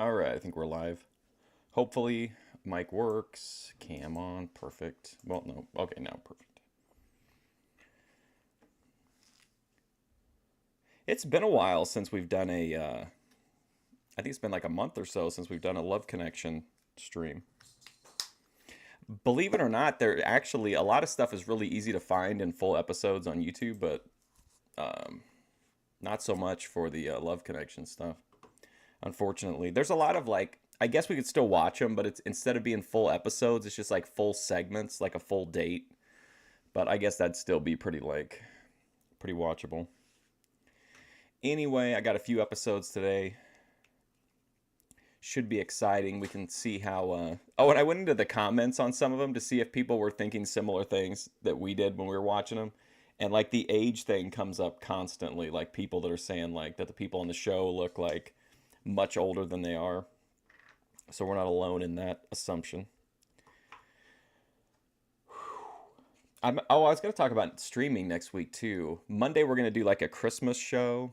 All right, I think we're live. Hopefully, mic works. Cam on. Perfect. Well, no. Okay, now perfect. It's been a while since we've done I think it's been like a month or so since we've done a Love Connection stream. Believe it or not, there actually a lot of stuff is really easy to find in full episodes on YouTube, but not so much for the Love Connection stuff. Unfortunately, there's a lot of like I guess we could still watch them, but it's instead of being full episodes, it's just like full segments, like a full date. But I guess that'd still be pretty watchable. Anyway, I got a few episodes today. Should be exciting. We can see how. Oh, and I went into the comments on some of them to see if people were thinking similar things that we did when we were watching them. And like the age thing comes up constantly. Like people that are saying like that the people on the show look like much older than they are. So we're not alone in that assumption. I was going to talk about streaming next week too. Monday we're going to do like a Christmas show.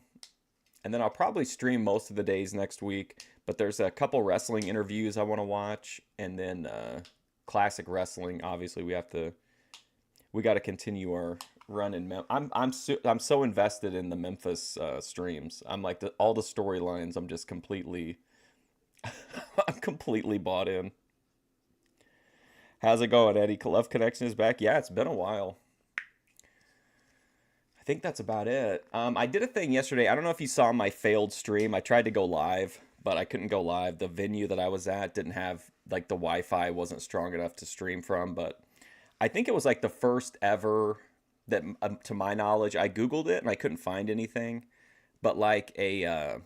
And then I'll probably stream most of the days next week. But there's a couple wrestling interviews I want to watch. And then classic wrestling. Obviously we got to continue our run in I'm so invested in the Memphis streams. I'm like all the storylines I'm just completely I'm completely bought in. How's it going, Eddie? Love Connection is back. Yeah, it's been a while. I think that's about it. I did a thing yesterday. I don't know if you saw my failed stream. I tried to go live, but I couldn't go live. The venue that I was at didn't have, like, the Wi-Fi wasn't strong enough to stream from, but I think it was, like, the first ever that, to my knowledge, I Googled it and I couldn't find anything, but, like, a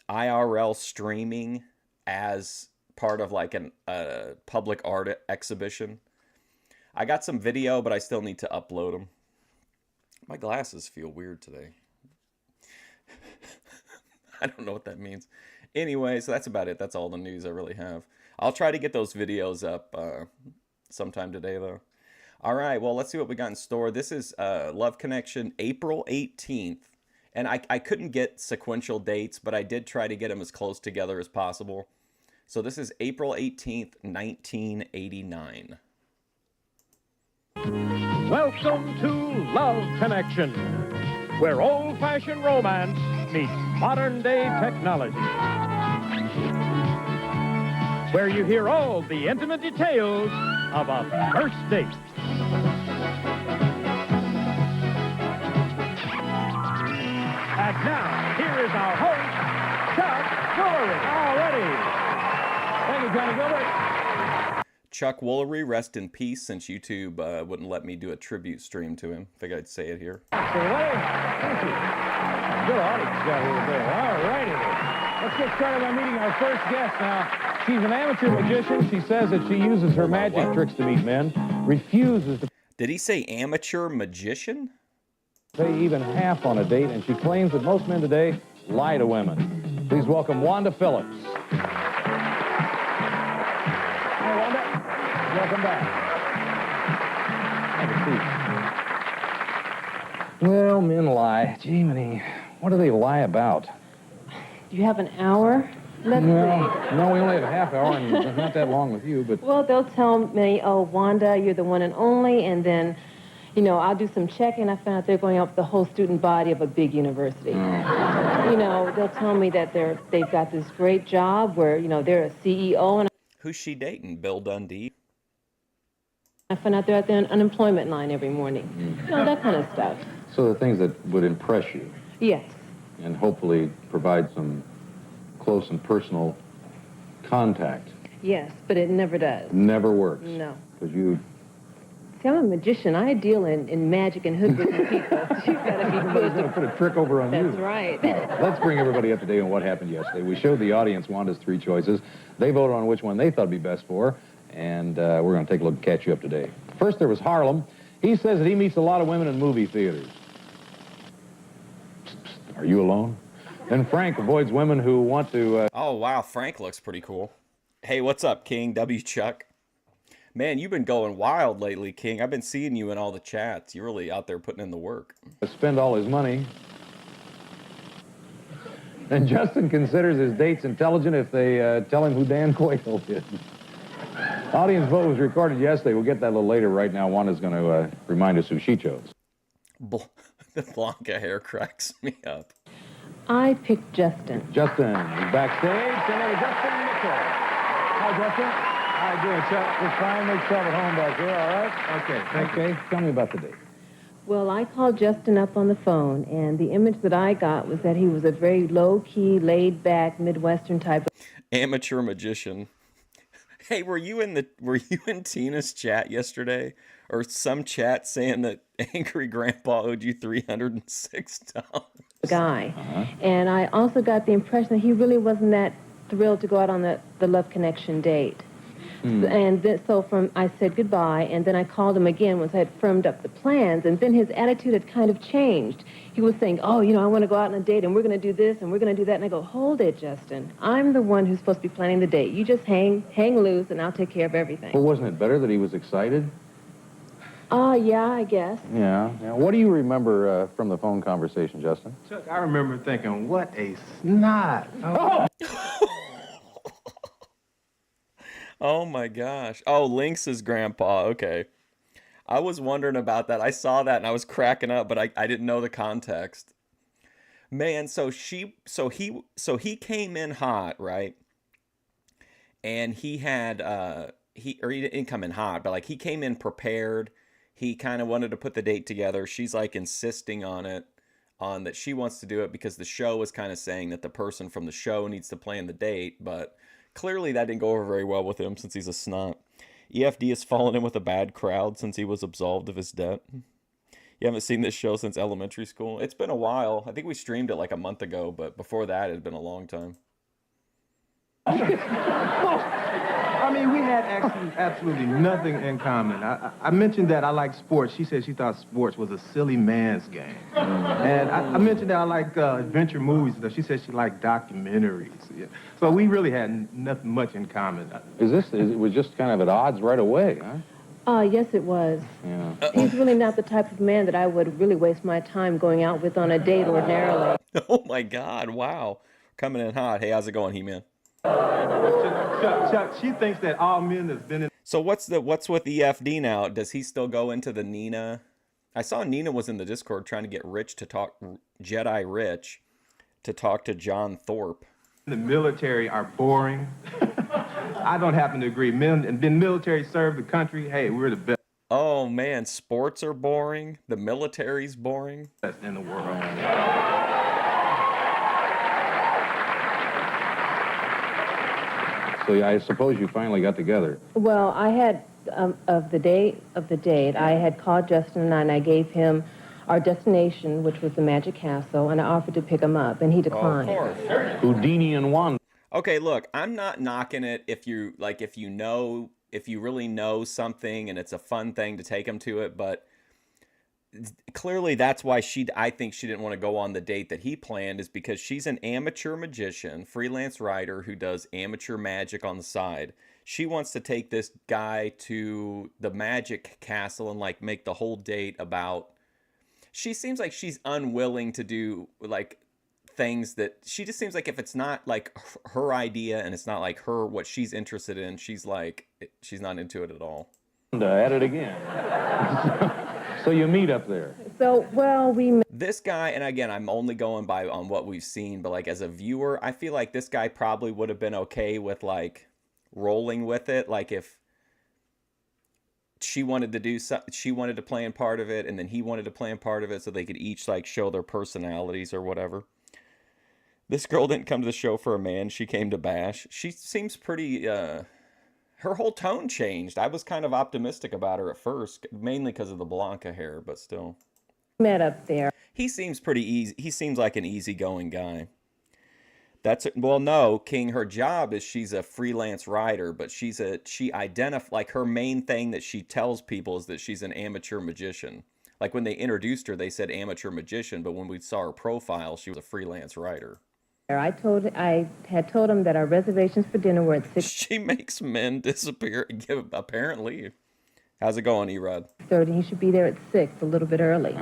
IRL streaming as part of, like, a public art exhibition. I got some video, but I still need to upload them. My glasses feel weird today. I don't know what that means. Anyway, so that's about it. That's all the news I really have. I'll try to get those videos up sometime today, though. All right, well, let's see what we got in store. This is Love Connection, April 18th. And I couldn't get sequential dates, but I did try to get them as close together as possible. So this is April 18th, 1989. Welcome to Love Connection, where old-fashioned romance meets modern-day technology. Where you hear all the intimate details of a first date. And now, here is our host, Chuck Woolery. Already. Thank you, Johnny Gilbert. Chuck Woolery, rest in peace, since YouTube wouldn't let me do a tribute stream to him. Figured I'd say it here. Everybody, thank you. Good audience got here today. All righty. Let's get started by meeting our first guest now. She's an amateur magician. She says that she uses her magic tricks to meet men, refuses to Did he say amateur magician? pay even half on a date, and she claims that most men today lie to women. Please welcome Wanda Phillips. Hi, Wanda. Welcome back. Have a seat. Well, men lie. Jiminy, what do they lie about? Do you have an hour? Let's see. No, we only have a half hour, and it's not that long with you, but... Well, they'll tell me, oh, Wanda, you're the one and only, and then, you know, I'll do some checking. I found out they're going up the whole student body of a big university. You know, they'll tell me that they've got this great job where, you know, they're a CEO, and Who's she dating? Bill Dundee? I find out they're at the unemployment line every morning. You know, that kind of stuff. So the things that would impress you Yes. and hopefully provide some close and personal contact Yes, but it never does. never works. No. Because you... See, I'm a magician. I deal in magic and hoodwinking people. You've got to be Somebody's going to good. put a trick over on you. That's right. Let's bring everybody up to date on what happened yesterday. We showed the audience Wanda's three choices. They voted on which one they thought would be best for, and we're going to take a look and catch you up to date. First, there was Harlem. He says that he meets a lot of women in movie theaters. Are you alone? Then Frank avoids women who want to... Oh, wow. Frank looks pretty cool. Hey, what's up, King? W. Chuck. Man, you've been going wild lately, King. I've been seeing you in all the chats. You're really out there putting in the work. spend all his money. And Justin considers his dates intelligent if they tell him who Dan Quayle is. Audience vote was recorded yesterday. We'll get that a little later. Right now, Wanda's going to remind us who she chose. The Blanca hair cracks me up. I picked Justin. Justin is backstage. And Justin Mitchell. Hi, Justin. How you doing, Chuck? Just fine. Make yourself at home back here, all right? Okay, thank you. Okay, tell me about the date. Well, I called Justin up on the phone, and the image that I got was that he was a very low-key, laid-back, Midwestern type of Amateur magician. Hey, were you in Tina's chat yesterday, or some chat saying that Angry Grandpa owed you $306? guy. And I also got the impression that he really wasn't that thrilled to go out on the Love Connection date. And then, I said goodbye, and then I called him again once I had firmed up the plans, and then his attitude had kind of changed. He was saying, oh, I want to go out on a date, and we're going to do this, and we're going to do that. And I go, hold it, Justin. I'm the one who's supposed to be planning the date. You just hang loose, and I'll take care of everything. Well, wasn't it better that he was excited? Yeah, I guess. Yeah. What do you remember from the phone conversation, Justin? Chuck, I remember thinking, what a snot. Oh. Oh my gosh. Oh, Lynx's grandpa. Okay. I was wondering about that. I saw that and I was cracking up, but I didn't know the context. Man, so he came in hot, right? And he had he didn't come in hot, but like he came in prepared. He kind of wanted to put the date together. She's like insisting on that she wants to do it because the show was kind of saying that the person from the show needs to plan the date, but clearly that didn't go over very well with him since he's a snot. EFD has fallen in with a bad crowd since he was absolved of his debt. You haven't seen this show since elementary school. It's been a while. I think we streamed it like a month ago, but before that it had been a long time. I mean, we had absolutely nothing in common. I mentioned that I like sports. She said she thought sports was a silly man's game. And I mentioned that I like adventure movies. She said she liked documentaries. Yeah. So we really had nothing much in common. It was just kind of at odds right away, huh? Yes, it was. Yeah. He's really not the type of man that I would really waste my time going out with on a date ordinarily. Oh my God, wow. Coming in hot. Hey, how's it going, He-Man? Chuck, she thinks that all men have been in... So what's with EFD now? Does he still go into the Nina? I saw Nina was in the Discord trying to get Jedi Rich to talk to John Thorpe. The military are boring. I don't happen to agree. Men and been military served the country. Hey, we're the best Oh man, sports are boring. The military's boring. in the world. So I suppose you finally got together. Well, I had, of the date, I had called Justin and I gave him our destination, which was the Magic Castle, and I offered to pick him up, and he declined. Of course. Houdini and Wanda. Okay, look, I'm not knocking it if you really know something and it's a fun thing to take him to it, but clearly that's why I think she didn't want to go on the date that he planned, is because she's an amateur magician, freelance writer who does amateur magic on the side. She wants to take this guy to the Magic Castle and like make the whole date about... She seems like she's unwilling to do like things that... She just seems like if it's not like her idea and it's not like what she's interested in, she's not into it at all. At it again. So you meet up there. So, well, This guy, and again, I'm only going on what we've seen, but like as a viewer, I feel like this guy probably would have been okay with like rolling with it. Like if she wanted to play in part of it, and then he wanted to play in part of it, so they could each like show their personalities or whatever. This girl didn't come to the show for a man; she came to bash. She seems pretty. Her whole tone changed. I was kind of optimistic about her at first, mainly because of the Blanca hair, but still. met up there. He seems pretty easy. He seems like an easygoing guy. Well, no, King, her job is she's a freelance writer, but like her main thing that she tells people is that she's an amateur magician. Like when they introduced her, they said amateur magician, but when we saw her profile, she was a freelance writer. I had told him that our reservations for dinner were at 6:30. She makes men disappear, apparently. How's it going, Erod? He should be there at 6, a little bit early.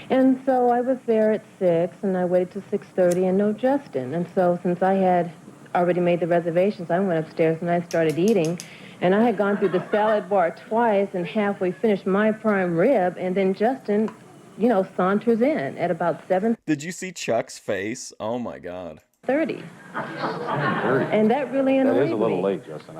And so I was there at 6, and I waited till 6:30, and no Justin. And so since I had already made the reservations, I went upstairs and I started eating. And I had gone through the salad bar twice and halfway finished my prime rib, and then Justin, saunters in at about 7:30. Did you see Chuck's face? Oh my God. 7:30. And that really annoyed me. That is a little late, Justin.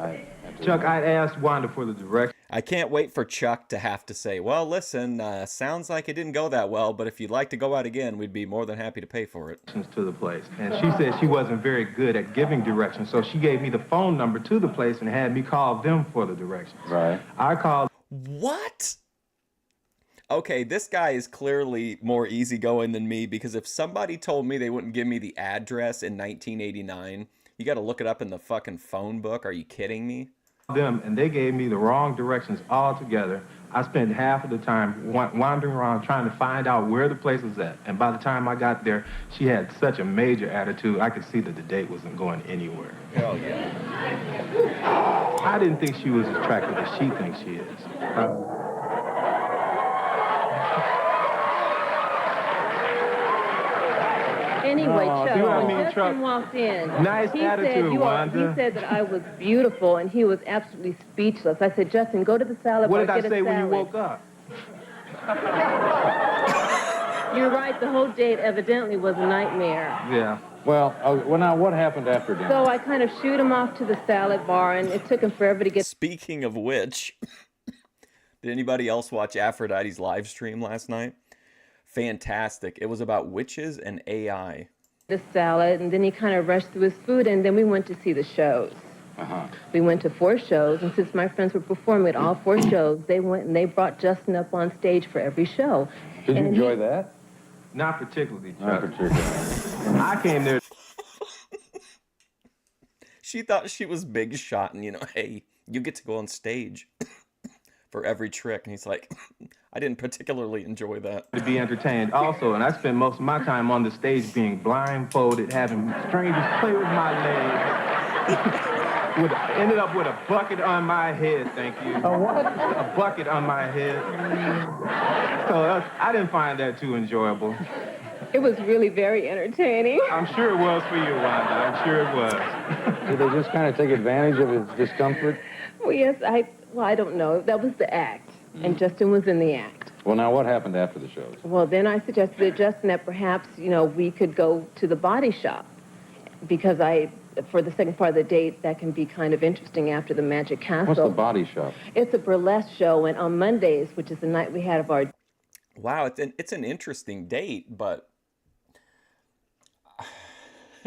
Chuck, I'd asked Wanda for the directions I can't wait for Chuck to have to say, well, listen, sounds like it didn't go that well, but if you'd like to go out again, we'd be more than happy to pay for it. to the place. And she said she wasn't very good at giving directions, so she gave me the phone number to the place and had me call them for the directions. Right. I called. What? Okay, this guy is clearly more easygoing than me, because if somebody told me they wouldn't give me the address in 1989, you got to look it up in the fucking phone book. Are you kidding me? Them, and they gave me the wrong directions altogether. I spent half of the time wandering around trying to find out where the place was at. And by the time I got there, she had such a major attitude, I could see that the date wasn't going anywhere. Oh, yeah. I didn't think she was as attractive as she thinks she is. Anyway, Oh, Chuck, see what I when mean, Justin Chuck? walked in, Nice he said, attitude, Wanda. he said that I was beautiful, and he was absolutely speechless. I said, Justin, go to the salad What bar, did I get a say when you salad. woke up? You're right, the whole date evidently was a nightmare. Yeah. Well, now what happened after dinner? So I kind of shoot him off to the salad bar, and it took him forever to get Speaking of which, did anybody else watch Aphrodite's live stream last night? Fantastic. It was about witches and AI. the salad, and then he kind of rushed through his food, and then we went to see the shows. Uh-huh. We went to 4 shows, and since my friends were performing at all 4 shows, they went and they brought Justin up on stage for every show. Did you And enjoy that? Not particularly, Not Chuck. particularly. I came there. She thought she was big shot, and hey, you get to go on stage for every trick. And he's like, I didn't particularly enjoy that. To be entertained also, and I spent most of my time on the stage being blindfolded, having strangers play with my legs. Ended up with a bucket on my head, thank you. A what? A bucket on my head. So I didn't find that too enjoyable. it was really very entertaining. I'm sure it was for you, Wanda. I'm sure it was. Did they just kind of take advantage of his discomfort? Well, yes, I don't know. That was the act, and Justin was in the act. Well, now what happened after the shows? Well, then I suggested to Justin that perhaps, we could go to the body shop, because for the second part of the date, that can be kind of interesting after the Magic Castle. What's the body shop? It's a burlesque show, and on Mondays, which is the night we had of our... Wow, it's an interesting date, but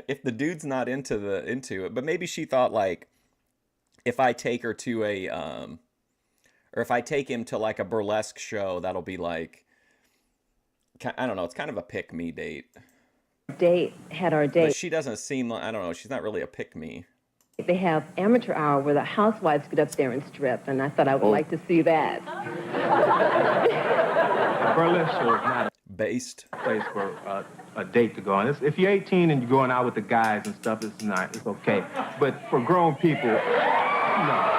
if the dude's not into it, but maybe she thought, like, if I take her to or if I take him to like a burlesque show, that'll be like, I don't know, it's kind of a pick-me date. Had our But date. she doesn't seem like, I don't know, she's not really a pick-me. They have amateur hour where the housewives get up there and strip, and I thought I would like to see that. A burlesque show is not Based. a place for a date to go on. If you're 18 and you're going out with the guys and stuff, it's okay. But for grown people, no.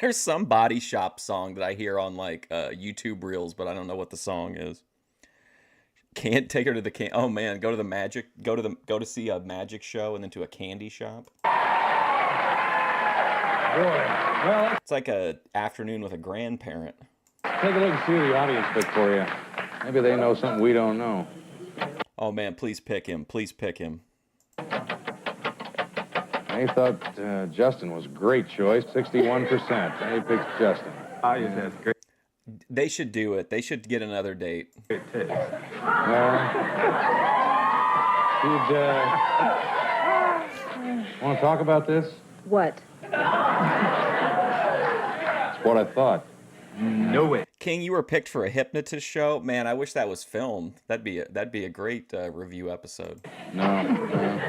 There's some body shop song that I hear on like YouTube Reels, but I don't know what the song is. Can't take her to the oh man, go to see a magic show and then to a candy shop. Boy, well, It's like a afternoon with a grandparent. take a look and see who the audience picked for you. Maybe they know something we don't know. Oh man, please pick him. Please pick him. They thought Justin was a great choice, 61%. They picked Justin. Audience has great They should do it. They should get another date. taste. Well, you'd want to talk about this? What? That's what I thought. No way. King, you were picked for a hypnotist show. Man, I wish that was filmed. That'd be a great review episode. No.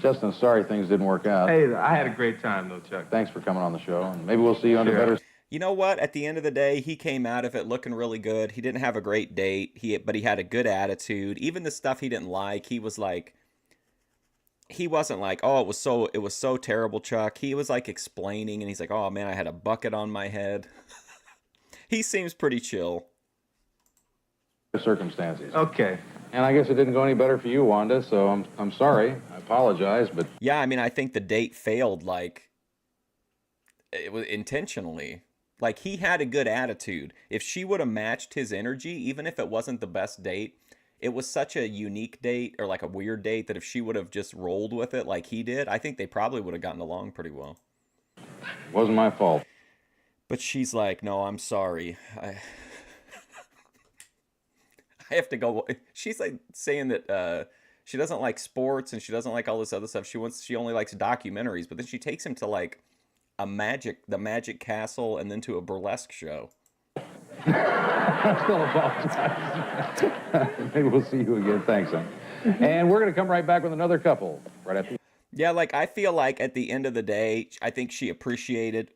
Justin, sorry things didn't work out. Hey, I had a great time though, Chuck. Thanks for coming on the show, and maybe we'll see you under Sure. better... You know what? At the end of the day, he came out of it looking really good. He didn't have a great date. But he had a good attitude. Even the stuff he didn't like, he wasn't like, oh, it was so terrible, Chuck. He was like explaining, and he's like, oh man, I had a bucket on my head. He seems pretty chill. circumstances. Okay. And I guess it didn't go any better for you, Wanda, so I'm sorry. I apologize, but... Yeah, I mean, I think the date failed, like, it was intentionally. Like, he had a good attitude. If she would have matched his energy, even if it wasn't the best date, it was such a unique date or like a weird date that if she would have just rolled with it like he did, I think they probably would have gotten along pretty well. Wasn't my fault. But she's like, no, I'm sorry. I have to go. She's like saying that she doesn't like sports and she doesn't like all this other stuff. She only likes documentaries, but then she takes him to like the Magic Castle and then to a burlesque show. I still apologize. Maybe we'll see you again. Thanks, son. And we're going to come right back with another couple right after. Yeah, like I feel like at the end of the day, I think she appreciated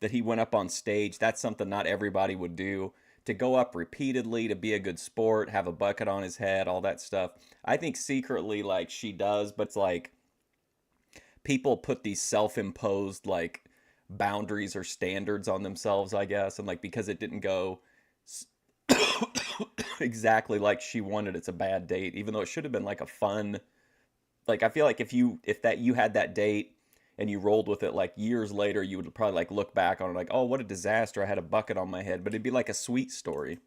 that he went up on stage. That's something not everybody would do. To go up repeatedly, to be a good sport, have a bucket on his head, all that stuff. I think secretly, like, she does, but it's like people put these self-imposed, like, boundaries or standards on themselves, I guess. And, like, because it didn't go exactly like she wanted, it's a bad date, even though it should have been, like, a fun... Like, I feel like if you had that date and you rolled with it, like, years later, you would probably, like, look back on it like, oh, what a disaster, I had a bucket on my head. But it'd be like a sweet story.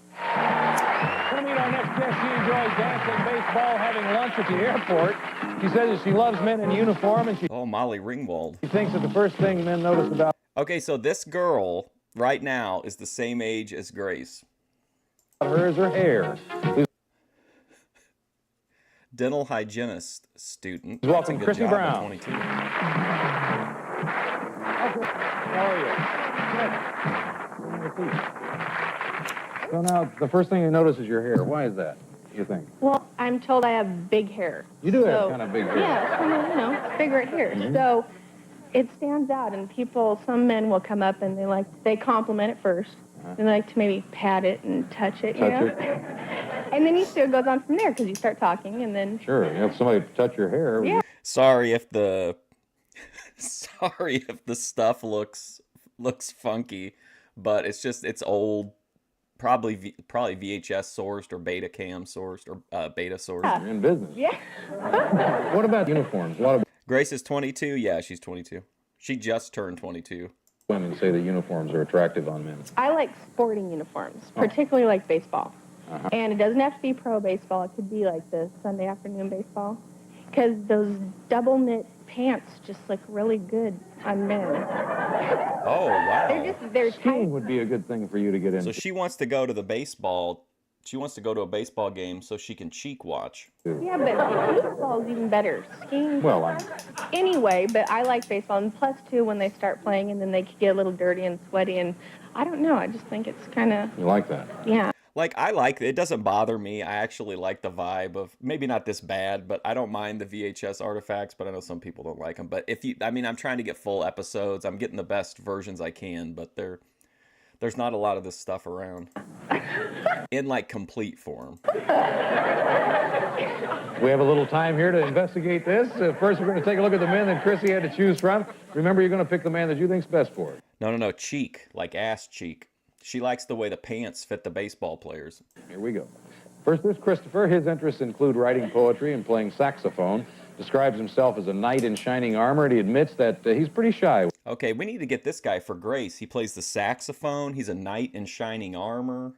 Gonna meet our next guest. She enjoys dancing, baseball, having lunch at the airport. She says that she loves men in uniform, and she Molly Ringwald. thinks that the first thing men notice about Okay, so this girl right now is the same age as Grace. her is her hair. Dental hygienist student. Please welcome That's a Chrissy good job at Brown. 22. How are you? So now, the first thing you notice is your hair. Why is that, you think? Well, I'm told I have big hair. You do have So- kind of big hair. Yeah, it's big right here. So it stands out, and some men will come up and they compliment it first. They like to maybe pat it and touch it, you Touch know? it. And then he still goes on from there because you start talking, and then Sure, if somebody touch your hair. Yeah. Sorry if the stuff looks funky, but it's old, probably VHS sourced or Betacam sourced or beta sourced. Yeah. You're in business. yeah. What about uniforms? A lot of Grace is 22. Yeah, she's 22. She just turned 22. women say that uniforms are attractive on men. I like sporting uniforms, particularly like baseball. And it doesn't have to be pro baseball. It could be like the Sunday afternoon baseball. Because those double knit pants just look really good on men. Oh, wow. They're Skiing tight. would be a good thing for you to get into. So she wants to go to a baseball game so she can cheek watch. Yeah, but baseball is even better. Skiing. Well, Anyway, but I like baseball. And plus, too, when they start playing and then they could get a little dirty and sweaty. And I don't know. I just think it's kind of, you like that. yeah. Like, I like it. Doesn't bother me. I actually like the vibe of, maybe not this bad, but I don't mind the VHS artifacts, but I know some people don't like them. But I'm trying to get full episodes. I'm getting the best versions I can, but there's not a lot of this stuff around in like complete form. We have a little time here to investigate this. First, we're going to take a look at the men that Chrissy had to choose from. Remember, you're going to pick the man that you think's best for it. No, cheek, like ass cheek. She likes the way the pants fit the baseball players. Here we go. First, there's Christopher. His interests include writing poetry and playing saxophone. Describes himself as a knight in shining armor, and he admits that he's pretty shy. Okay, we need to get this guy for Grace. He plays the saxophone. He's a knight in shining armor.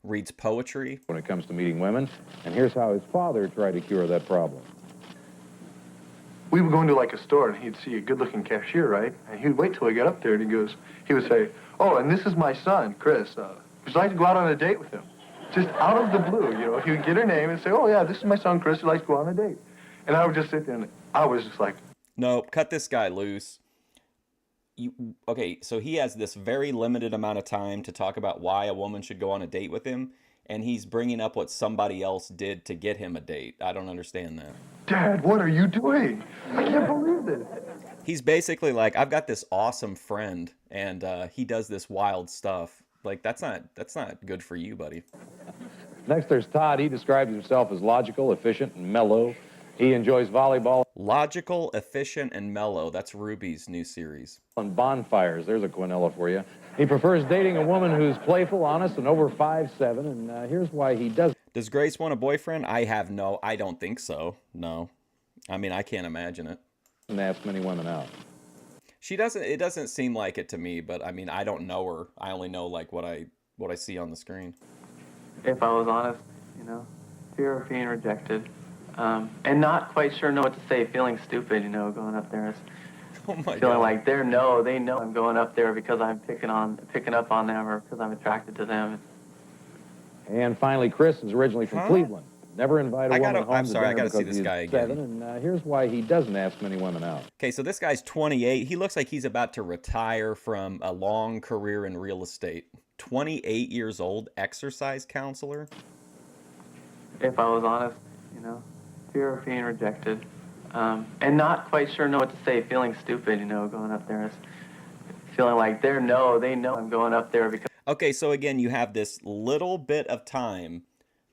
Reads poetry. When it comes to meeting women, and here's how his father tried to cure that problem. We would go into like a store and he'd see a good-looking cashier, right? And he'd wait till I got up there and he would say, "Oh, and this is my son, Chris. Would you like to go out on a date with him?" Just out of the blue, you know, he would get her name and say, "Oh yeah, this is my son, Chris. He'd like to go on a date." And I would just sit there and I was just like, Nope, cut this guy loose. Okay, so he has this very limited amount of time to talk about why a woman should go on a date with him, and he's bringing up what somebody else did to get him a date. I don't understand that. "Dad, what are you doing? I can't believe this." He's basically like, I've got this awesome friend, and he does this wild stuff. Like, that's not good for you, buddy. Next, there's Todd. He describes himself as logical, efficient, and mellow. He enjoys volleyball Logical, efficient, and mellow. That's Ruby's new series. and bonfires. There's a Quinella for you. He prefers dating a woman who's playful, honest, and over 5'7", and here's why he doesn't Does Grace want a boyfriend? I don't think so. No. I mean, I can't imagine it. ask many women out. It doesn't seem like it to me, but I mean, I don't know her. I only know like what I see on the screen. If I was honest, fear of being rejected, and not quite sure know what to say, feeling stupid, going up there, Oh my feeling God. like they know I'm going up there because I'm picking up on them or because I'm attracted to them. And finally, Chris is originally from Cleveland. Never invite a woman home I'm to sorry, I dinner gotta see because this he's guy again. 7, and here's why he doesn't ask many women out. Okay, so this guy's 28. He looks like he's about to retire from a long career in real estate. 28 years old, exercise counselor. If I was honest, fear of being rejected, and not quite sure know what to say, feeling stupid, going up there, feeling like they know I'm going up there because. Okay, so again, you have this little bit of time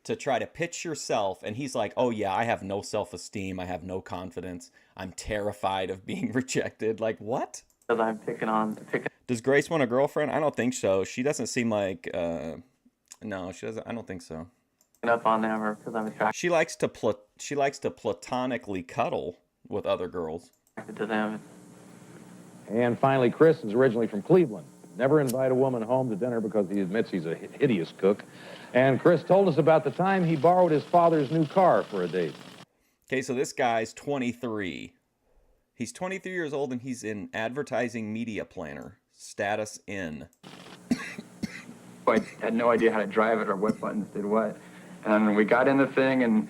to try to pitch yourself, and he's like, oh yeah, I have no self-esteem, I have no confidence, I'm terrified of being rejected. Like, what? Because I'm picking. Does Grace want a girlfriend? I don't think so. She doesn't seem like, no, she doesn't. I don't think so. Up on them or because I'm attracted She likes to platonically cuddle with other girls. to them. And finally, Chris is originally from Cleveland. Never invite a woman home to dinner because he admits he's a hideous cook. And Chris told us about the time he borrowed his father's new car for a date. Okay, so this guy's 23. He's 23 years old and he's in advertising media planner. Status in. I had no idea how to drive it or what buttons did what. And we got in the thing and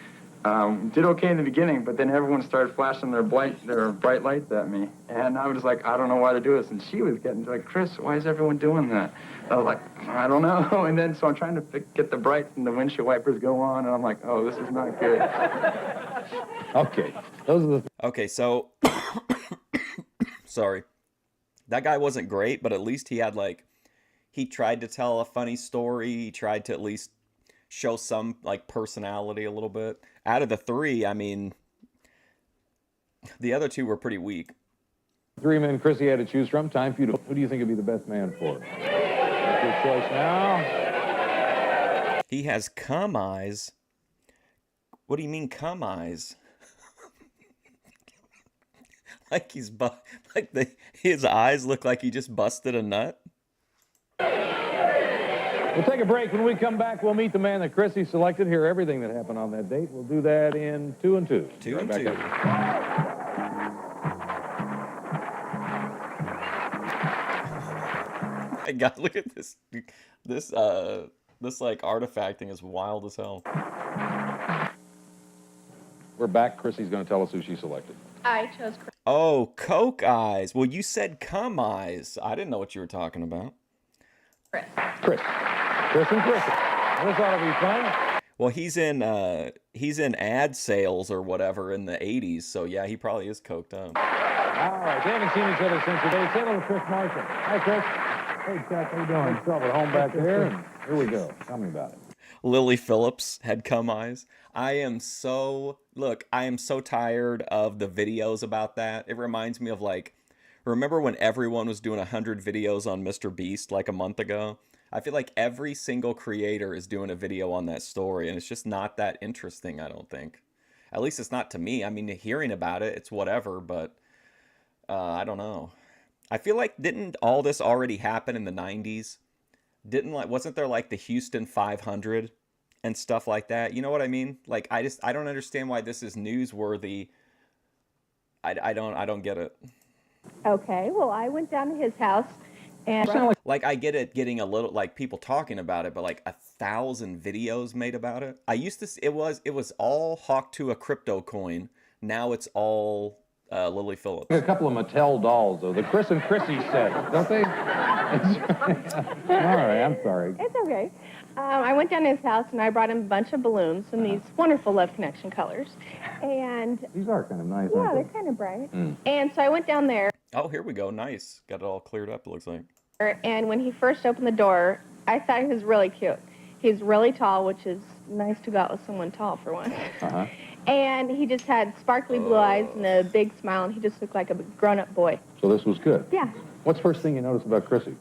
did okay in the beginning, but then everyone started flashing their bright lights at me. And I was like, I don't know why to do this. And she was getting like, Chris, why is everyone doing that? I was like, I don't know. And then so I'm trying to get the brights and the windshield wipers go on, and I'm like, oh, this is not good. Okay, those are the Okay, so sorry. That guy wasn't great, but at least he had he tried to tell a funny story. He tried to at least show some personality a little bit. Out of the 3, I mean, the other 2 were pretty weak. 3 men Chrissy had to choose from. Time for you to. Who do you think would be the best man for? That's your choice now. He has cum eyes. What do you mean cum eyes? Like his eyes look like he just busted a nut. We'll take a break. When we come back, we'll meet the man that Chrissy selected, hear everything that happened on that date. We'll do that in 2 and 2. 2 and Right 2. back My God, look at this. This artifact thing is wild as hell. We're back. Chrissy's going to tell us who she selected. I chose Chris. Oh, Coke eyes. Well, you said cum eyes. I didn't know what you were talking about. Chris and Chrissy. This ought to be fun. Well, he's in ad sales or whatever in the 80s, so yeah, he probably is coked up. All right, they haven't seen each other since the day. Say hello to Chris Marshall. Hi, Chris. Hey, Chuck, how you doing? Thanks for at home back there, and here we go. Tell me about it. Lily Phillips had cum eyes. I am so tired of the videos about that. It reminds me of remember when everyone was doing 100 videos on Mr. Beast like a month ago? I feel like every single creator is doing a video on that story, and it's just not that interesting, I don't think. At least it's not to me. I mean, hearing about it, it's whatever, but I don't know. I feel like didn't all this already happen in the 90s? Wasn't there the Houston 500 and stuff like that? You know what I mean? I don't understand why this is newsworthy. I don't get it. Okay, well, I went down to his house and I get it getting a little people talking about it, but 1,000 videos made about it. I used to it was all Hawk to a crypto coin. Now it's all Lily Phillips. A couple of Mattel dolls, though. The Chris and Chrissy set, don't they? All right, I'm sorry. it's okay. I went down to his house and I brought him a bunch of balloons in these wonderful Love Connection colors. And These are kind of nice, yeah, aren't they're they? kind of bright. And so I went down there, Oh, here we go. Nice. Got it all cleared up, it looks like. and when he first opened the door, I thought he was really cute. He's really tall, which is nice to go out with someone tall for once. Uh-huh. And he just had sparkly blue eyes and a big smile, and he just looked like a grown-up boy. So this was good. Yeah. What's the first thing you noticed about Chrissy?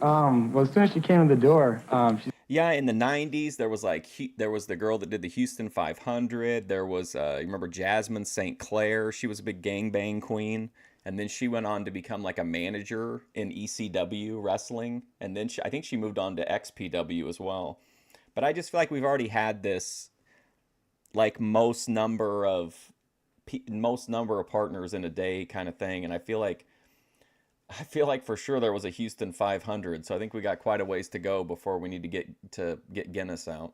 Well, as soon as she came in the door, she Yeah, in the 90s, there was like there was the girl that did the Houston 500. There was you remember Jasmine St. Clair? She was a big gangbang queen, and then she went on to become like a manager in ECW wrestling, and then I think she moved on to XPW as well. But I just feel like we've already had this, like most number of partners in a day kind of thing, and I feel like for sure there was a Houston 500, so I think we got quite a ways to go before we need to get Guinness out.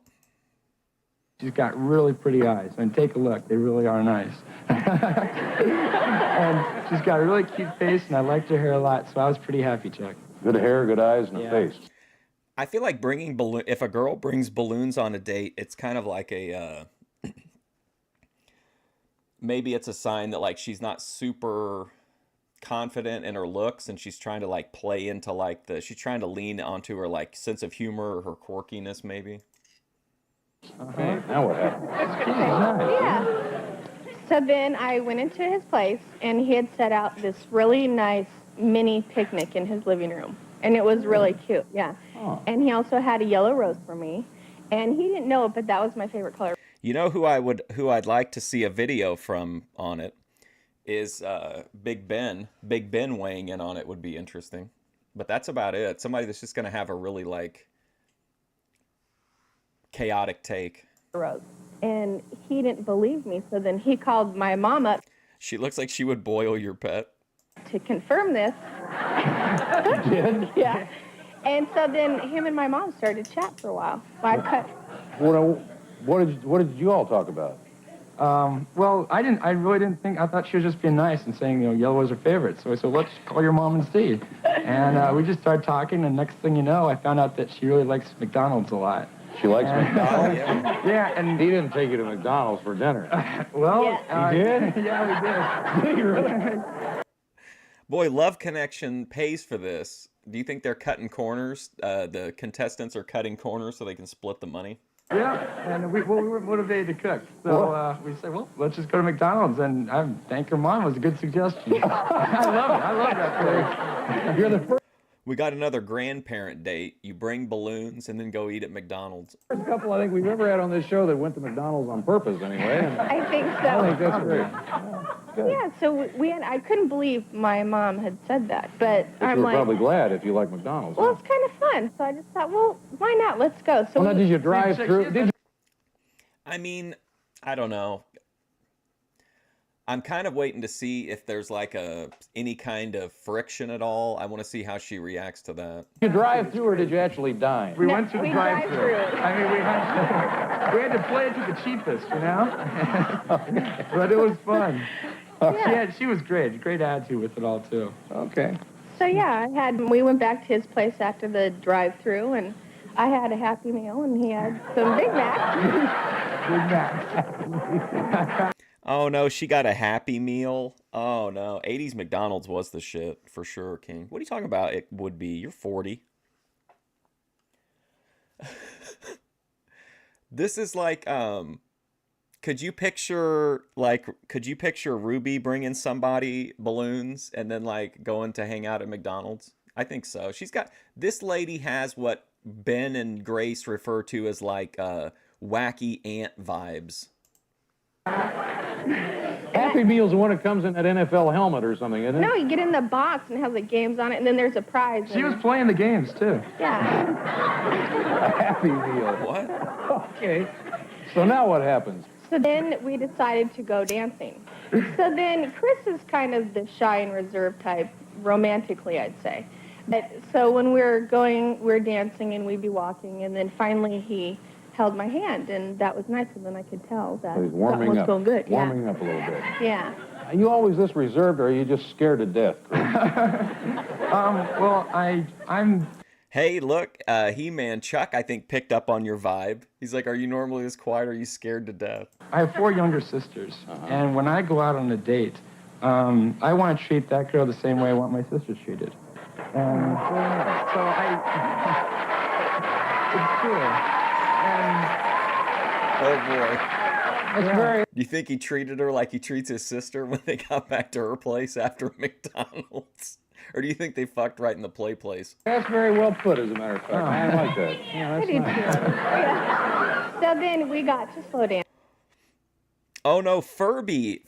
She's got really pretty eyes. I mean, take a look. They really are nice. And she's got a really cute face, and I liked her hair a lot, so I was pretty happy, Chuck. Good hair, good eyes, and a face. I feel like if a girl brings balloons on a date, it's kind of like a maybe it's a sign that like she's not super confident in her looks, and she's trying to like play into like she's trying to lean onto her like sense of humor or her quirkiness maybe. Okay, now what happened? Yeah. So then I went into his place, and he had set out this really nice mini picnic in his living room, and it was really cute, yeah. Oh. And he also had a yellow rose for me, and he didn't know it, but that was my favorite color. You know who I'd like to see a video from on it is Big Ben. Big Ben weighing in on it would be interesting. But that's about it. Somebody that's just going to have a really like chaotic take. Rose. And he didn't believe me, so then he called my mom up She looks like she would boil your pet. to confirm this. You did? Yeah. And so then him and my mom started to chat for a while. What did you all talk about? Well, I really didn't think, I thought she was just being nice and saying, you know, yellow was her favorite. So I said, let's call your mom and see. And we just started talking, and next thing you know, I found out that she really likes McDonald's a lot. She likes McDonald's? Yeah, and He didn't take you to McDonald's for dinner. well, Yeah. He did? Yeah, we did. Boy, Love Connection pays for this. Do you think they're cutting corners? The contestants are cutting corners so they can split the money? Yeah, and we were motivated to cook. So we said, well, let's just go to McDonald's. And I thank her mom. It was a good suggestion. I love it. I love that place. You're the first We got another grandparent date. You bring balloons and then go eat at McDonald's. couple I think we've ever had on this show that went to McDonald's on purpose anyway. And I think so. I think that's great. Good. Yeah, so I couldn't believe my mom had said that, but But I'm you were like, probably glad if you like McDonald's. well, it's kind of fun. So I just thought, well, why not? Let's go. So Well, now, did you drive through? Did you? I mean, I don't know. I'm kind of waiting to see if there's like any kind of friction at all. I want to see how she reacts to that. Did you drive through, or did you actually dine? We No, went to the we drive-thru. drive-thru. I mean, we had to play it to the cheapest, you know? But it was fun. Yeah. She was great. Great attitude with it all, too. Okay. So yeah, we went back to his place after the drive-through, and I had a Happy Meal, and he had some Big Macs. Big Mac. Oh no, she got a Happy Meal. Oh no, 80s McDonald's was the shit for sure, King. What are you talking about? It would be. You're 40. This is like, could you picture Ruby bringing somebody balloons and then like going to hang out at McDonald's? I think so. This lady has what Ben and Grace refer to as like wacky aunt vibes. Happy Meal's the one that comes in that NFL helmet or something, isn't it? No, you get in the box and it has the games on it, and then there's a prize. She was playing the games, too. Yeah. A Happy Meal. What? Okay. So now what happens? So then we decided to go dancing. So then Chris is kind of the shy and reserved type, romantically, I'd say. But so when we're dancing and we'd be walking, and then finally he held my hand, and that was nice, and then I could tell that So he's something warming was up. going good. Warming up a little bit. Yeah. Are you always this reserved, or are you just scared to death, Chris? Well, I'm... Hey, look, He-Man Chuck, I think, picked up on your vibe. He's like, are you normally this quiet, or are you scared to death? I have 4 younger sisters, and when I go out on a date, I want to treat that girl the same way I want my sisters treated. And so it's true. And Oh, boy. That's very. Do you think he treated her like he treats his sister when they got back to her place after McDonald's? Or do you think they fucked right in the place? That's very well put, as a matter of fact. I like that. Yeah, I that's do nice. too. Yeah. So then we got to slow down. Oh no, Furby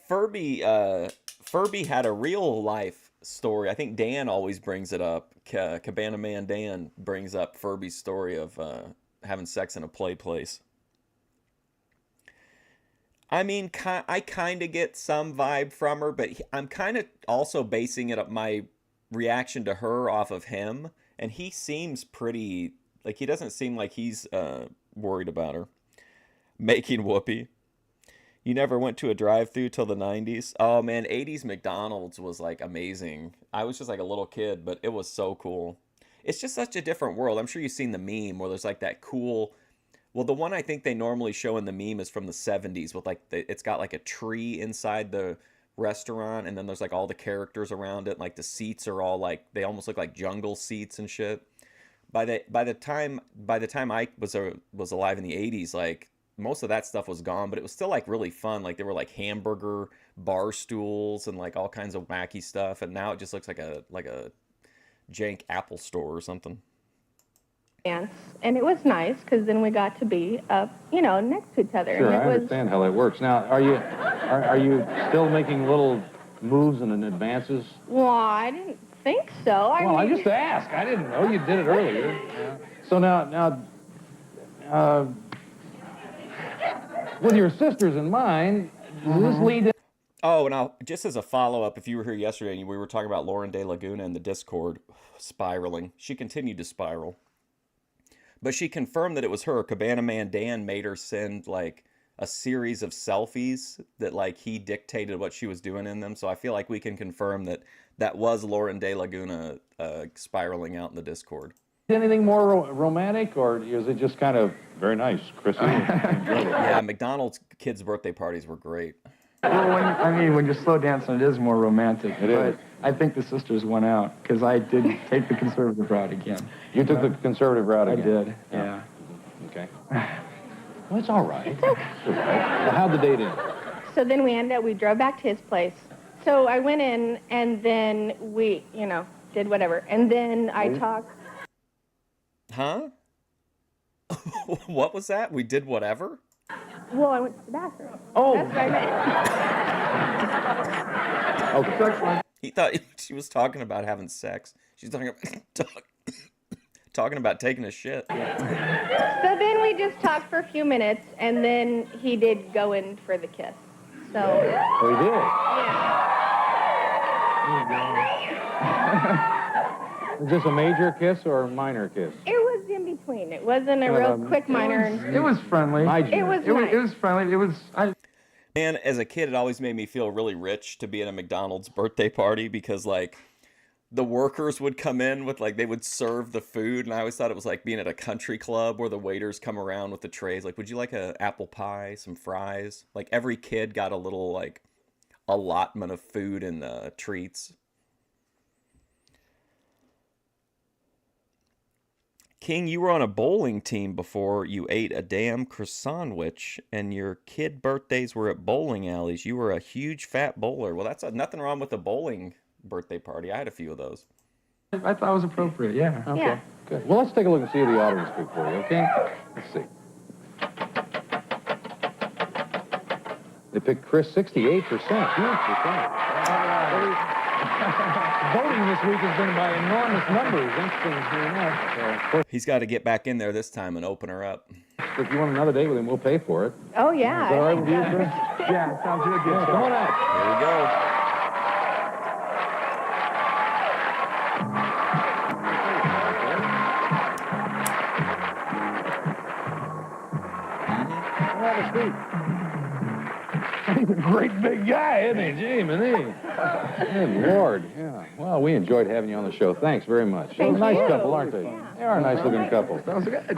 had a real life story. I think Dan always brings it up. Cabana Man Dan brings up Furby's story of having sex in a place. I mean, I kind of get some vibe from her, but I'm kind of also basing it up my reaction to her off of him, and he seems pretty like he doesn't seem like he's worried about her making whoopee. You never went to a drive-thru till the 90s? Oh man, 80s McDonald's was like amazing. I was just like a little kid, but it was so cool. It's just such a different world. I'm sure you've seen the meme where there's like that cool. Well, the one I think they normally show in the meme is from the 70s with like it's got like a tree inside the restaurant, and then there's like all the characters around it. Like the seats are all like they almost look like jungle seats and shit. By the time I was alive in the 80s, like most of that stuff was gone, but it was still like really fun. Like there were like hamburger bar stools and like all kinds of wacky stuff, and now it just looks like a jank Apple store or something. Dance, and it was nice because then we got to be up, next to each other. Sure, and I understand how that works. Now, are you still making little moves and advances? Well, I didn't think so. I just asked. I didn't know you did it earlier. Yeah. So now, with your sisters in mind, does this lead to... Oh, now, just as a follow-up, if you were here yesterday and we were talking about Lauren De Laguna in the Discord spiraling, she continued to spiral. But she confirmed that it was her. Cabana Man Dan made her send, like, a series of selfies that, like, he dictated what she was doing in them. So I feel like we can confirm that that was Lauren De Laguna spiraling out in the Discord. Anything more romantic, or is it just kind of very nice, Chrissy? Yeah, McDonald's kids' birthday parties were great. Well, when you're slow dancing, it is more romantic. It is. I think the sisters won out because I did take the conservative route again. You took the conservative route I again? did, yeah. Okay. Well, it's all right. It's all right. Well, how'd the date end? So then we drove back to his place. So I went in, and then we, did whatever. And then I talked. Huh? What was that? We did whatever? Well, I went to the bathroom. Oh. That's what I meant. Okay. He thought she was talking about having sex. She's talking about taking a shit. So then we just talked for a few minutes, and then he did go in for the kiss. So. Oh, he did? Yeah. Is this a major kiss or a minor kiss? It was in between. It wasn't a real quick minor. It was friendly. It was nice. It was friendly. It was... Man, as a kid, it always made me feel really rich to be at a McDonald's birthday party because, like, the workers would come in with, like, they would serve the food, and I always thought it was like being at a country club where the waiters come around with the trays. Like, would you like an apple pie, some fries? Like, every kid got a little, like, allotment of food and treats. King, you were on a bowling team before you ate a damn croissant-wich, and your kid birthdays were at bowling alleys. You were a huge fat bowler. Well, that's nothing wrong with a bowling birthday party. I had a few of those. I thought it was appropriate, yeah. Okay, Yeah. good. Well, let's take a look and see what the audience picked for you, okay? Let's see. They picked Chris 68%. Huge percent. Voting this week has been by enormous numbers. Interesting enough. So, He's got to get back in there this time and open her up. if you want another date with him, we'll pay for it. Oh, yeah. Is that all right with you, Chris? Yeah, sounds really good. Yeah, come on out. Here we go. Have a seat. He's a great big guy, isn't he? Gee, man, good Lord. Yeah. Well, we enjoyed having you on the show. Thanks very much. Thank Nice you. couple, aren't they? Yeah. They are a nice-looking couple. Sounds good.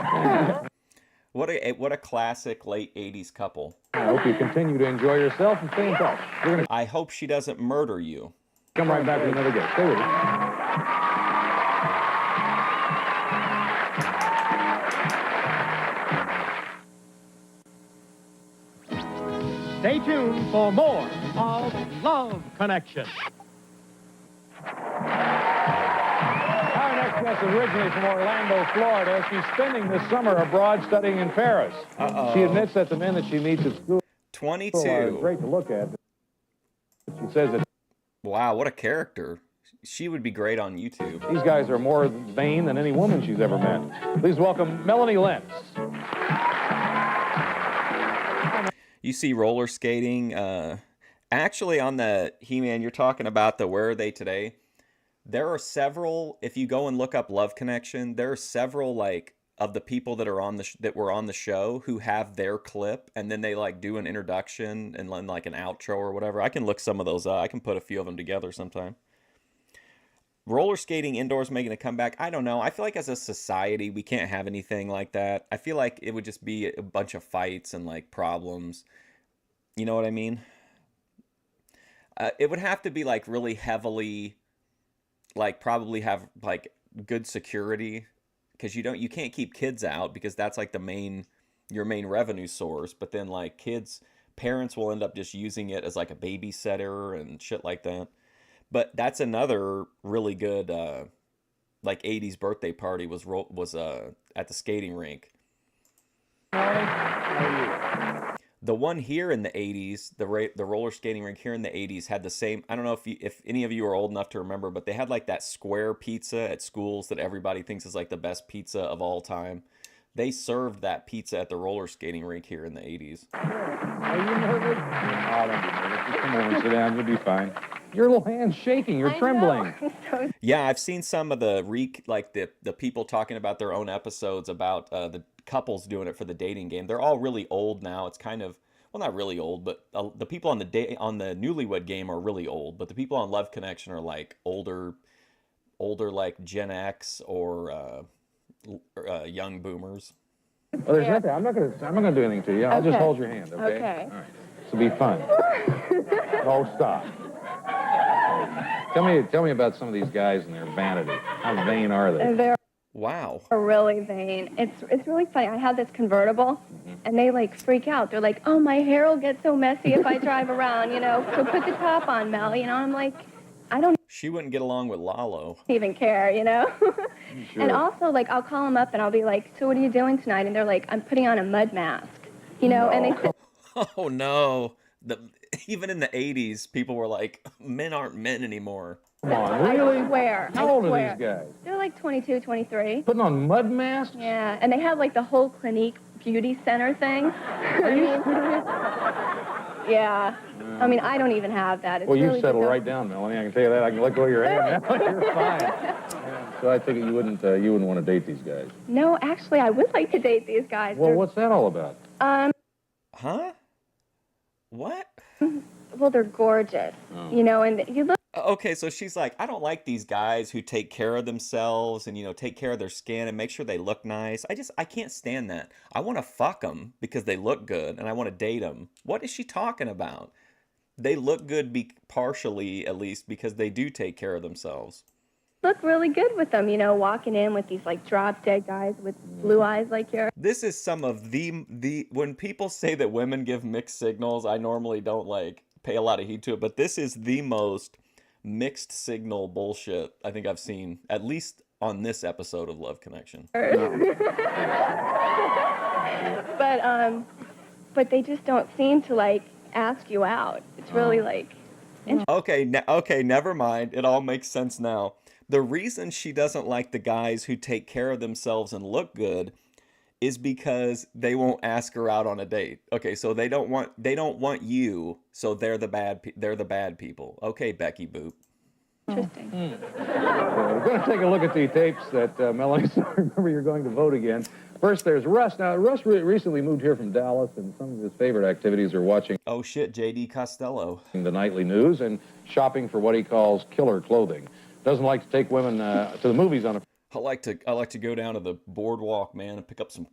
What a classic late 80s couple. I hope you continue to enjoy yourself and stay in touch. We're going to I hope she doesn't murder you. come right back with another guest. Stay with us. Stay tuned for more of Love Connection. Our next guest is originally from Orlando, Florida. She's spending this summer abroad studying in Paris. She admits that the men that she meets at school are 22. great to look at. She says that Wow, what a character. She would be great on YouTube. these guys are more vain than any woman she's ever met. Please welcome Melanie Lentz. You see roller skating. Actually, on the He-Man, you're talking about the Where Are They Today? There are several, if you go and look up Love Connection, there are several, like, of the people that are on the that were on the show who have their clip, and then they, like, do an introduction and then, like, an outro or whatever. I can look some of those up. I can put a few of them together sometime. Roller skating indoors making a comeback. I don't know. I feel like as a society, we can't have anything like that. I feel like it would just be a bunch of fights and like problems. You know what I mean? It would have to be like really heavily, like probably have like good security, because you can't keep kids out because that's like your main revenue source. But then like parents will end up just using it as like a babysitter and shit like that. But that's another really good, like 80s birthday party was at the skating rink. The one here in the 80s, the roller skating rink here in the 80s had the same. I don't know if any of you are old enough to remember, but they had like that square pizza at schools that everybody thinks is like the best pizza of all time. They served that pizza at the roller skating rink here in the 80s. Are you nervous? Oh, don't be nervous. Just come over and sit down. You'll be fine. Your little hand's shaking. You're trembling. Yeah, I've seen some of the the people talking about their own episodes about the couples doing it for the dating game. They're all really old now. It's kind of, well, not really old, but the people on the Newlywed Game are really old. But the people on Love Connection are like older like Gen X or young boomers. Well, there's nothing. I'm not gonna do anything to you. I'll just hold your hand. Okay. Okay. All right. This will be fun. Oh, stop. Tell me about some of these guys and their vanity. How vain are they? They're Wow. really vain. It's really funny. I have this convertible, and they like freak out. They're like, "Oh, my hair will get so messy if I drive around, So put the top on, Mel. I'm like, I don't She wouldn't get along with Lalo. even care, Sure. And also, like, I'll call them up and I'll be like, "So what are you doing tonight?" And they're like, "I'm putting on a mud mask," And they sit Oh no. Even in the 80s, people were like, men aren't men anymore. Come on, really? I swear. How I old swear. are these guys? They're like 22, 23. Putting on mud masks? Yeah, and they have like the whole Clinique beauty center thing. Are you serious? Yeah. I mean, I don't even have that. It's Well, you really settle bizarre. right down, Melanie. I can tell you that. I can let go of your hand now. You're fine. Yeah. So I think you wouldn't want to date these guys. No, actually, I would like to date these guys. Well, what's that all about? Huh? What? Well, they're gorgeous. Oh. And you look Okay, so she's like, I don't like these guys who take care of themselves and, take care of their skin and make sure they look nice. I can't stand that. I want to fuck them because they look good and I want to date them. What is she talking about? They look good partially, at least, because they do take care of themselves. really good with them, walking in with these like drop dead guys with blue eyes like yours. This is some of the when people say that women give mixed signals, I normally don't like pay a lot of heed to it, but this is the most mixed signal bullshit I think I've seen, at least on this episode of Love Connection. But they just don't seem to like ask you out. It's really like Okay, never mind. It all makes sense now. The reason she doesn't like the guys who take care of themselves and look good is because they won't ask her out on a date. Okay, so they don't want you, so they're the bad people. Okay, Becky Boop. interesting. We're going to take a look at the tapes that Melanie. Remember, you're going to vote again. First, there's Russ. Now, Russ recently moved here from Dallas, and some of his favorite activities are watching Oh shit, JD Costello. the nightly news and shopping for what he calls killer clothing. Doesn't like to take women to the movies on a I like to go down to the boardwalk, man, and pick up some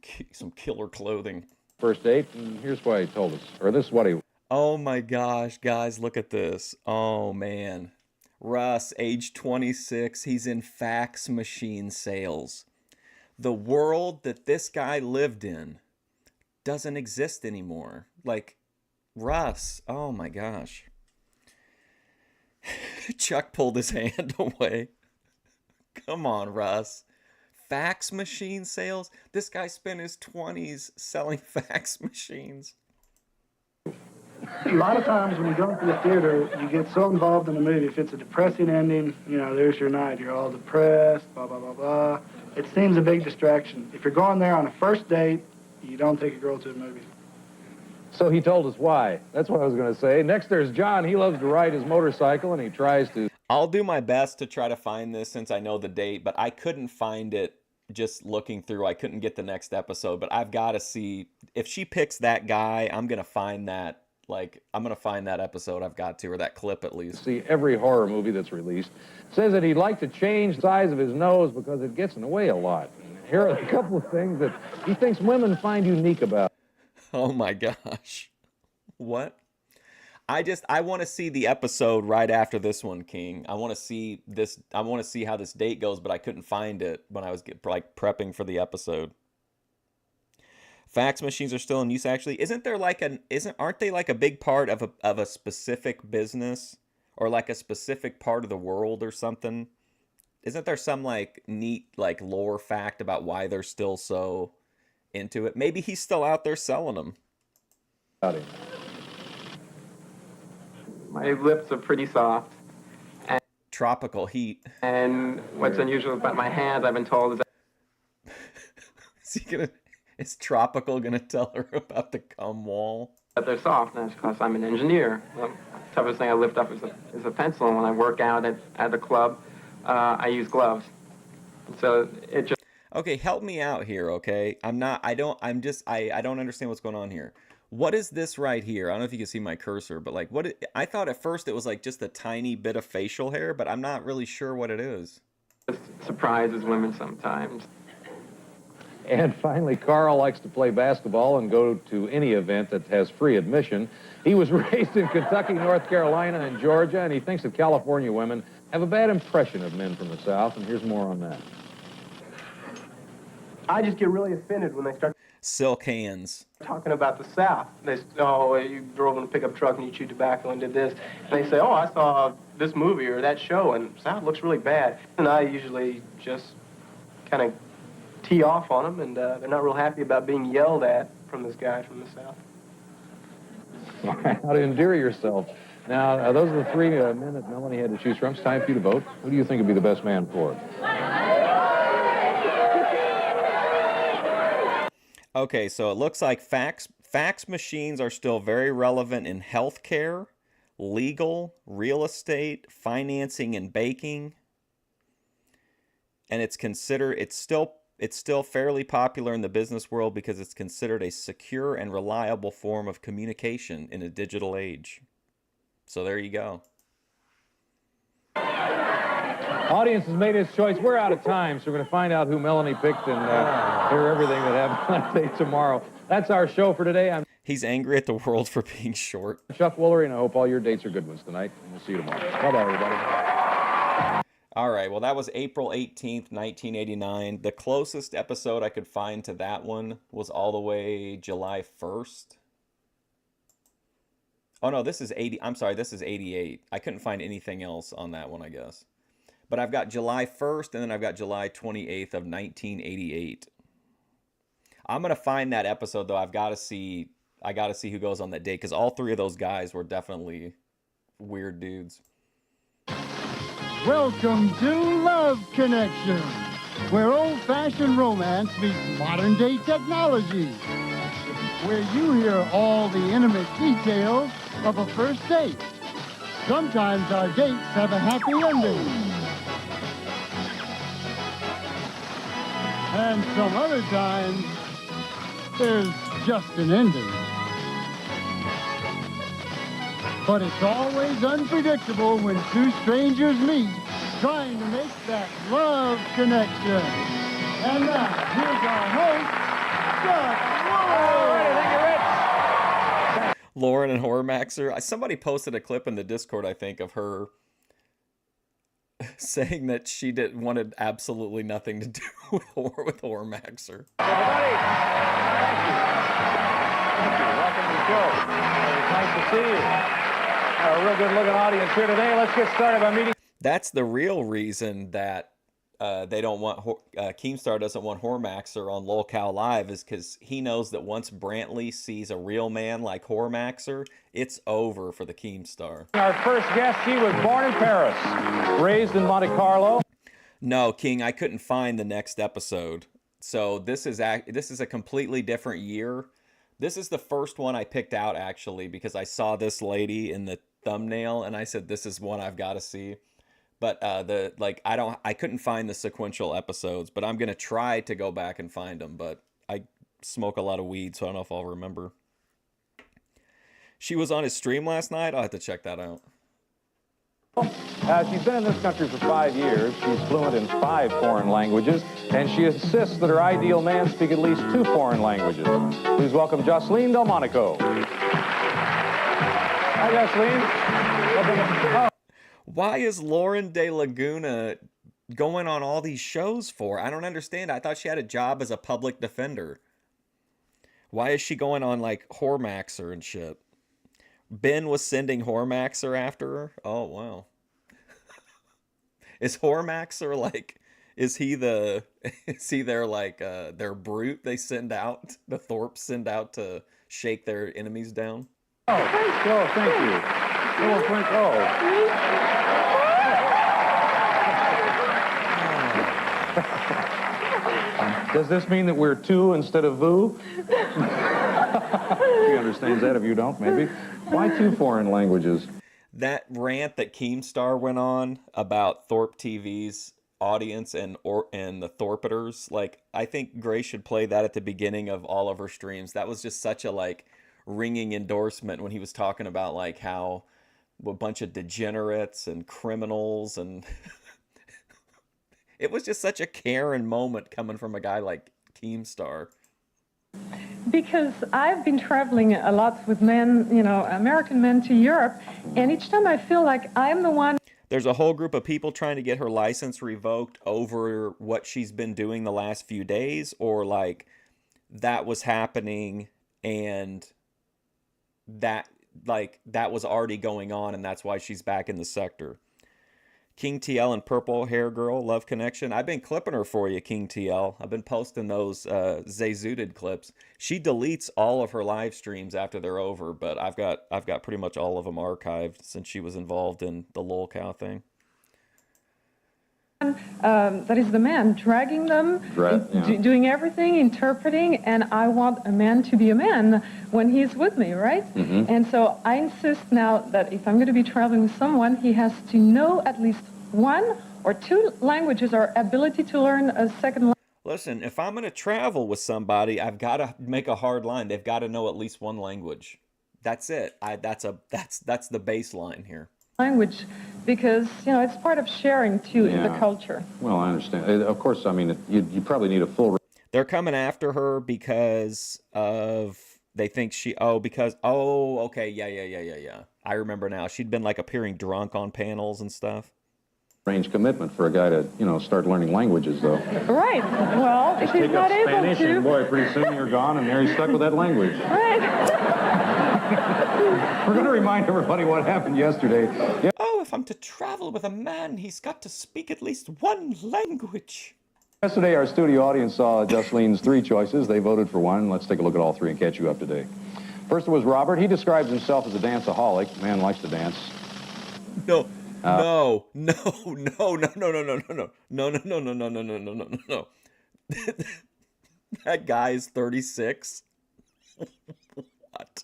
killer clothing. first date, and here's why he told us, or this is what he... Oh my gosh, guys, look at this. Oh man. Russ, age 26, he's in fax machine sales. The world that this guy lived in doesn't exist anymore. Like, Russ. Oh my gosh. Chuck pulled his hand away. Come on, Russ. Fax machine sales? This guy spent his 20s selling fax machines. A lot of times when you go to the theater, you get so involved in the movie. If it's a depressing ending, you know, there's your night. You're all depressed, blah, blah, blah, blah. It seems a big distraction. If you're going there on a first date, you don't take a girl to a movie. So he told us why. That's what I was going to say. Next, there's John. He loves to ride his motorcycle, and he tries to... I'll do my best to try to find this since I know the date, but I couldn't find it just looking through. I couldn't get the next episode, but I've got to see. If she picks that guy, I'm going to find that. Like, I'm going to find that episode. I've got to, or that clip at least. See every horror movie that's released. Says that he'd like to change the size of his nose because it gets in the way a lot. Here are a couple of things that he thinks women find unique about. Oh my gosh. What? I want to see the episode right after this one, King. I want to see this. I want to see how this date goes, but I couldn't find it when I was prepping for the episode. Fax machines are still in use, actually. Aren't they like a big part of a specific business or like a specific part of the world or something? Isn't there some like neat like lore fact about why they're still so into it? Maybe he's still out there selling them. My lips are pretty soft. Tropical heat. And what's unusual about my hands, I've been told, is that Is Tropical gonna tell her about the cum wall? that they're soft, and that's because I'm an engineer. The toughest thing I lift up is a pencil, and when I work out at a club, I use gloves. So it just... Okay, help me out here, okay? I don't understand what's going on here. What is this right here? I don't know if you can see my cursor, but like, I thought at first it was like just a tiny bit of facial hair, but I'm not really sure what it is. just surprises women sometimes. And finally, Carl likes to play basketball and go to any event that has free admission. He was raised in Kentucky, North Carolina, and Georgia, and he thinks that California women have a bad impression of men from the South, and here's more on that. I just get really offended when they start Silk hands. talking about the South. They say, oh, you drove in a pickup truck and you chewed tobacco and did this. And they say, oh, I saw this movie or that show and South looks really bad. And I usually just kind of tee off on them, and they're not real happy about being yelled at from this guy from the South. How to endear yourself. Now, those are the three men that Melanie had to choose from. It's time for you to vote. Who do you think would be the best man for it? Okay, so it looks like fax machines are still very relevant in healthcare, legal, real estate, financing, and baking. And it's still fairly popular in the business world because it's considered a secure and reliable form of communication in a digital age. So there you go. Audience has made its choice. We're out of time, so we're going to find out who Melanie picked and hear everything that happened on tape tomorrow. That's our show for today. He's angry at the world for being short. Chuck Woolery, and I hope all your dates are good ones tonight. And we'll see you tomorrow. Bye-bye, everybody. All right, well, that was April 18th, 1989. The closest episode I could find to that one was all the way July 1st. Oh, no, this is 80. I'm sorry, this is 88. I couldn't find anything else on that one, I guess. But I've got July 1st, and then I've got July 28th of 1988. I'm going to find that episode, though. I got to see who goes on that date, because all three of those guys were definitely weird dudes. Welcome to Love Connection, where old-fashioned romance meets modern-day technology, where you hear all the intimate details of a first date. Sometimes our dates have a happy ending. And some other times, there's just an ending. But it's always unpredictable when two strangers meet, trying to make that love connection. And now, here's our host, Chuck Woolery. Lauren and Hormaxer. Somebody posted a clip in the Discord, I think, of her saying that she wanted absolutely nothing to do with Hormaxer. Everybody, thank you. Thank you. Welcome to show. It's nice to see you. A real good-looking audience here today. Let's get started by meeting. That's the real reason that they don't want Keemstar doesn't want Hormaxer on LolCal Live, is because he knows that once Brantley sees a real man like Hormaxer, it's over for the Keemstar. Our first guest, he was born in Paris, raised in Monte Carlo. No, King, I couldn't find the next episode. So this is a completely different year. This is the first one I picked out, actually, because I saw this lady in the thumbnail and I said, this is one I've got to see. But I couldn't find the sequential episodes, but I'm going to try to go back and find them, but I smoke a lot of weed, so I don't know if I'll remember. She was on his stream last night. I'll have to check that out. She's been in this country for 5 years. She's fluent in 5 foreign languages, and she insists that her ideal man speak at least 2 foreign languages. Please welcome Jocelyn Delmonico. Hi, Jocelyn. Welcome. Why is Lauren De Laguna going on all these shows for? I don't understand. I thought she had a job as a public defender. Why is she going on like Hormaxer and shit? Ben was sending Hormaxer after her? Oh, wow. Is Hormaxer like, is he their brute they send out? The Thorpes send out to shake their enemies down? Oh, thank you. Oh, Frank, Does this mean that we're 2 instead of VU? He understands that. If you don't, maybe. Why 2 foreign languages? That rant that Keemstar went on about Thorpe TV's audience and the Thorpeaters, like, I think Grace should play that at the beginning of all of her streams. That was just such a like ringing endorsement when he was talking about like how a bunch of degenerates and criminals, and it was just such a Karen moment coming from a guy like Keemstar. Because I've been traveling a lot with men, American men to Europe, and each time I feel like I'm the one. There's a whole group of people trying to get her license revoked over what she's been doing the last few days, or like that was happening and that was already going on, and that's why she's back in the sector. King TL and Purple Hair Girl, Love Connection. I've been clipping her for you, King TL. I've been posting those Zayzooted clips. She deletes all of her live streams after they're over, but I've got pretty much all of them archived since she was involved in the LolCal thing. That is the man, dragging them, doing everything, interpreting, and I want a man to be a man when he's with me, right? Mm-hmm. And so I insist now that if I'm going to be traveling with someone, he has to know at least 1 or 2 languages, or ability to learn a second language. Listen, if I'm going to travel with somebody, I've got to make a hard line. They've got to know at least 1 language. That's it. That's the baseline here. Language, because it's part of sharing too in the culture. Well, I understand. Of course, I mean, you probably need a full. They're coming after her because they think okay, yeah. I remember now. She'd been like appearing drunk on panels and stuff. Range commitment for a guy to start learning languages, though. Right. Well, if he's not able Spanish to. And boy, pretty soon you're gone, and there he's stuck with that language. Right. We're going to remind everybody what happened yesterday. Yeah. Oh, if I'm to travel with a man, he's got to speak at least 1 language. Yesterday, our studio audience saw Jocelyn's 3 choices. They voted for 1. Let's take a look at all 3 and catch you up to date. First was Robert. He describes himself as a danceaholic. Man likes to dance. No. No. That guy is 36. What?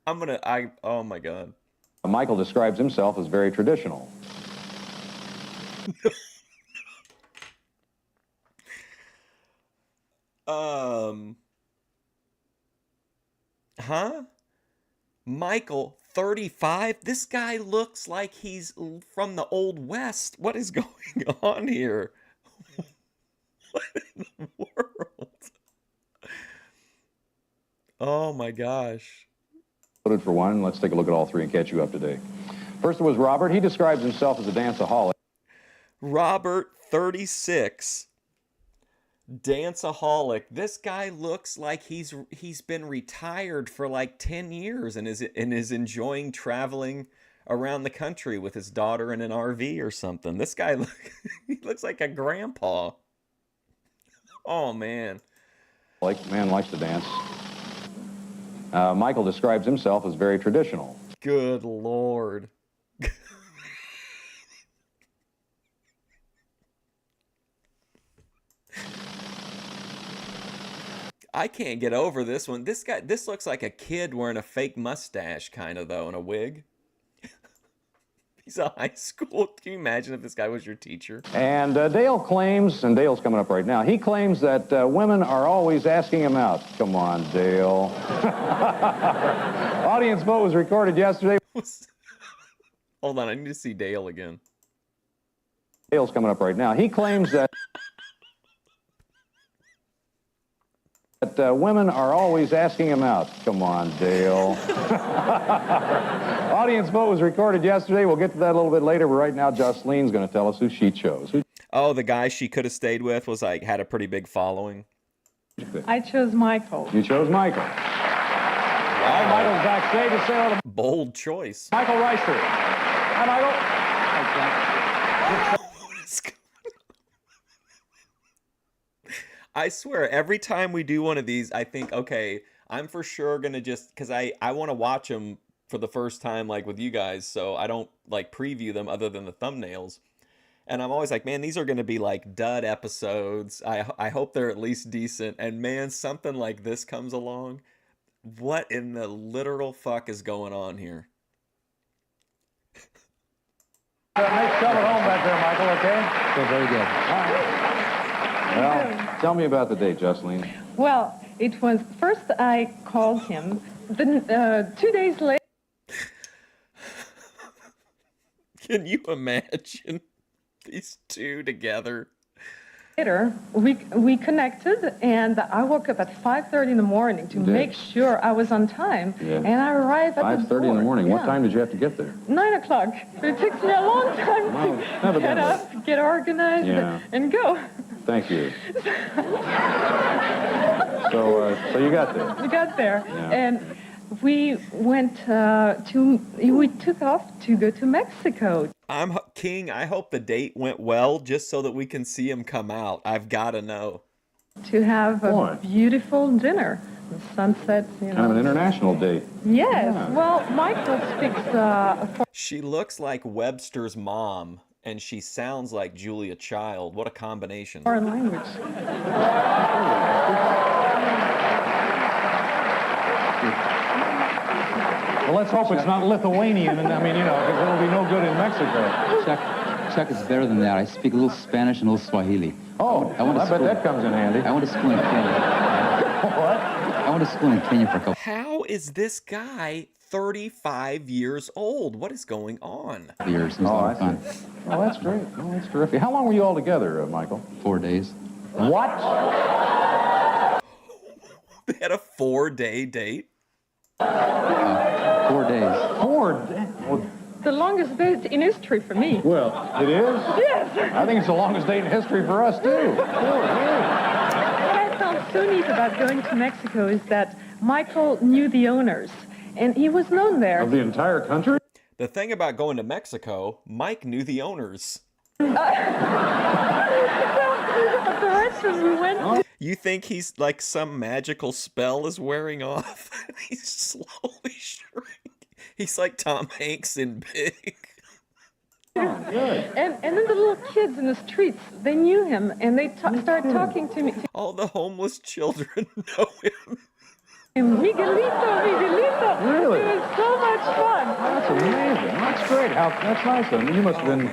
Oh my God. Michael describes himself as very traditional. Michael, 35? This guy looks like he's from the Old West. What is going on here? What in the world? Oh my gosh. Voted for 1. Let's take a look at all 3 and catch you up to date. First was Robert. He describes himself as a danceaholic. Robert, 36. Danceaholic. This guy looks like he's been retired for like 10 years and is enjoying traveling around the country with his daughter in an RV or something. This guy he looks like a grandpa. Oh man. Man likes to dance. Michael describes himself as very traditional. Good Lord. I can't get over this one. This looks like a kid wearing a fake mustache, kind of, though, and a wig. He's a high school. Can you imagine if this guy was your teacher? And Dale claims, and Dale's coming up right now, he claims that women are always asking him out. Come on, Dale. Audience vote was recorded yesterday. Hold on, I need to see Dale again. Dale's coming up right now. He claims that women are always asking him out. Come on, Dale. Audience vote was recorded yesterday. We'll get to that a little bit later, but right now Jocelyn's going to tell us who she chose. Oh, the guy she could have stayed with was had a pretty big following. I chose Michael. You chose Michael. Wow. Michael's backstage to say hello to bold choice. Michael Reister. Hi, Michael. Hi, I swear, every time we do one of these, I think, okay, I'm for sure going to just, because I want to watch them for the first time, like, with you guys, so I don't, like, preview them other than the thumbnails. And I'm always like, man, these are going to be, like, dud episodes. I hope they're at least decent. And, man, something like this comes along. What in the literal fuck is going on here? Nice shove at home back there, Michael, okay? So very good. All right. Well, tell me about the date, Jocelyn. Well, it was, first I called him, then 2 days later. Can you imagine these two together? Later, we connected, and I woke up at 5:30 in the morning to make sure I was on time, and I arrived at 5:30 in the morning. Yeah. What time did you have to get there? 9 o'clock. But it takes me a long time to get up, get organized, and go. Thank you. So you got there. We got there, and we went we took off to go to Mexico. King, I hope the date went well, just so that we can see him come out. I've got to know. To have a beautiful dinner, the sunsets, Kind of an international date. Yes. Yeah. Well, Michael speaks. She looks like Webster's mom, and she sounds like Julia Child. What a combination. Foreign language. Well, let's hope it's not Lithuanian, and because it'll be no good in Mexico. Chuck, it's better than that. I speak a little Spanish and a little Swahili. Oh, I bet that comes in handy. I went to school in Kenya. What? I went to school in Kenya for a couple. How is this guy 35 years old? What is going on? Years. It was a lot of fun. Oh, that's great. Oh, that's terrific. How long were you all together, Michael? 4 days. What? They had a 4-day date? 4 days. 4 days? Well, the longest date in history for me. Well, it is? Yes. I think it's the longest date in history for us, too. 4 days. What I found so neat about going to Mexico is that Michael knew the owners, and he was known there. Of the entire country? The thing about going to Mexico, Mike knew the owners. So, the restaurant we went to. You think he's like some magical spell is wearing off? He's slowly shrinking. He's like Tom Hanks in Big. Oh, good. And then the little kids in the streets, they knew him, and they started talking to me. All the homeless children know him. Miguelito. Really? It was so much fun. That's amazing. That's great. That's nice. You must have been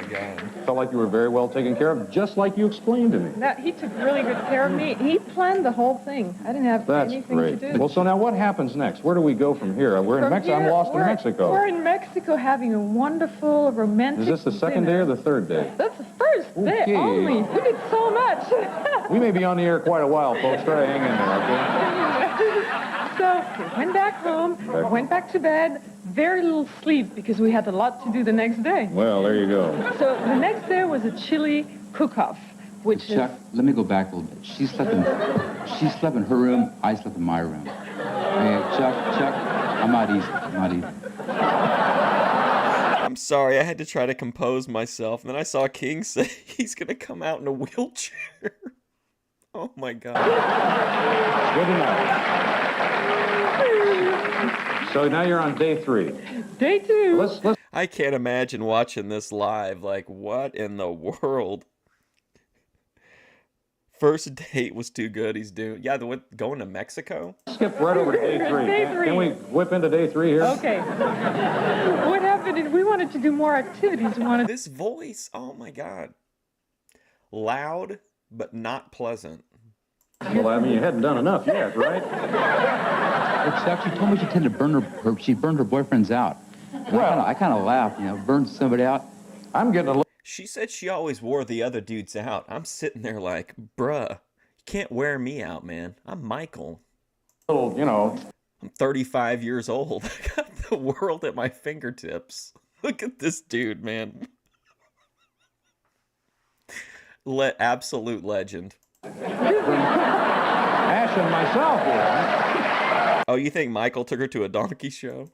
felt like you were very well taken care of, just like you explained to me. He took really good care of me. He planned the whole thing. I didn't have anything to do. Well, so now what happens next? Where do we go from here? We're in Mexico. I'm lost in Mexico. We're in Mexico having a wonderful romantic dinner. Is this the second day or the third day? That's the first day only. We did so much. We may be on the air quite a while, folks. Try to hang in there, okay? So we went back home, went back to bed, very little sleep because we had a lot to do the next day. Well, there you go. So the next day was a chili cook-off which Chuck, let me go back a little bit. She slept in her room. I slept in my room. Hey, Chuck, I'm not easy. I'm not easy. I'm sorry, I had to try to compose myself, and then I saw King say he's gonna come out in a wheelchair. Oh my god. Good enough. So now you're on day 3. Day 2. Let's I can't imagine watching this live. Like, what in the world? First date was too good. He's doing, yeah, going to Mexico. skip right over to day 3. Day 3. Can we whip into day 3 here? Okay. What happened is we wanted to do more activities. We wanted This voice, oh my god. Loud, but not pleasant. Well, I mean, you hadn't done enough yet, right? Well, Chuck, she told me she tended to burn she burned her boyfriends out. Well, I kind of laughed, burned somebody out. I'm getting a little... She said she always wore the other dudes out. I'm sitting there like, bruh, you can't wear me out, man. I'm Michael. I'm 35 years old. I got the world at my fingertips. Look at this dude, man. Absolute legend. Ash and myself here. Oh, you think Michael took her to a donkey show?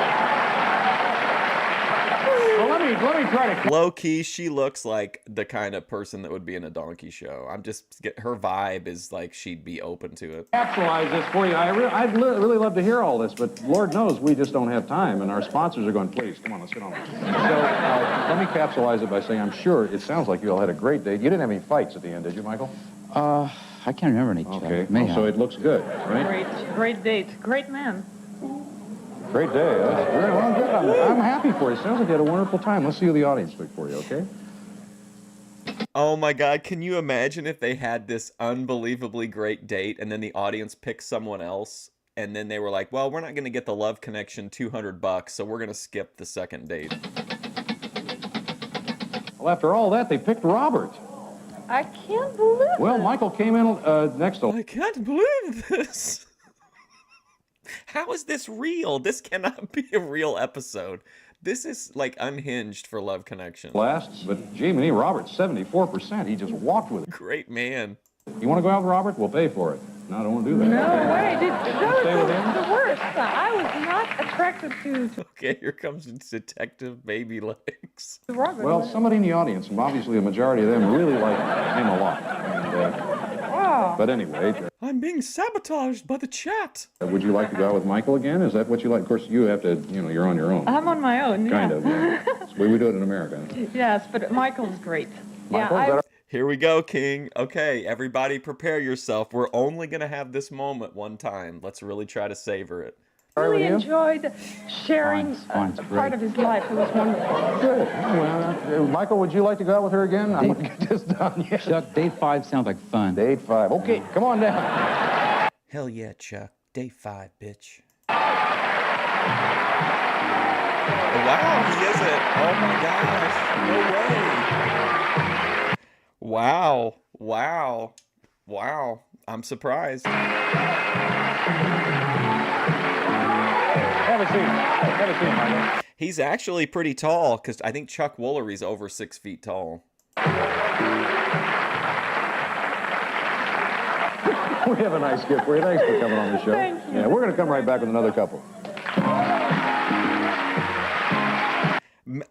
Well, let me try to... Low key, she looks like the kind of person that would be in a donkey show. Her vibe is like she'd be open to it. Capsulize this for you. I'd really love to hear all this, but Lord knows we just don't have time, and our sponsors are going, please, come on, let's get on. So let me capsulize it by saying I'm sure it sounds like you all had a great date. You didn't have any fights at the end, did you, Michael? I can't remember any. Okay, so it looks good, right? great date. Great man. Great day. Very well, good. I'm happy for you. Sounds like you had a wonderful time. Let's see who the audience picked for you, okay? Oh my god, can you imagine if they had this unbelievably great date and then the audience picked someone else and then they were like, well, we're not going to get the Love Connection $200, so we're going to skip the second date. Well, after all that, they picked Robert. I can't believe it. Well, Michael came in next to... I can't believe this. How is this real? This cannot be a real episode. This is like unhinged for Love Connection. Last, but Jiminy, Robert's 74%. He just walked with it. Great man. You want to go out with Robert? We'll pay for it. No, I don't want to do that. No way. That was Stay with him? the worst. I was not attracted to Okay, here comes Detective Baby Legs. Robert. Well, somebody in the audience, and obviously a majority of them, really like him a lot. And, Wow. but anyway, I'm being sabotaged by the chat. would you like to go out with Michael again? Is that what you like? Of course, you have to, you're on your own. I'm on my own. Kind yeah. of, yeah. It's the way we do it in America. Yes, but Michael's great. Michael, yeah, Here we go, King. Okay, everybody prepare yourself. We're only going to have this moment one time. Let's really try to savor it. really enjoyed sharing Fine, it's part of his life. It was wonderful. Good. Well, Michael, would you like to go out with her again? I'm going to get this done. Yeah. Chuck, date 5 sounds like fun. Date 5. Okay, come on down. Hell yeah, Chuck. Day 5, bitch. Wow, he is it. Oh my gosh. No way. Wow. Wow. Wow. I'm surprised. Have a seat. Have a seat, Michael. He's actually pretty tall, because I think Chuck Woolery's over 6 feet tall. We have a nice gift for you. Thanks for coming on the show. Thank you. Yeah, we're going to come right back with another couple.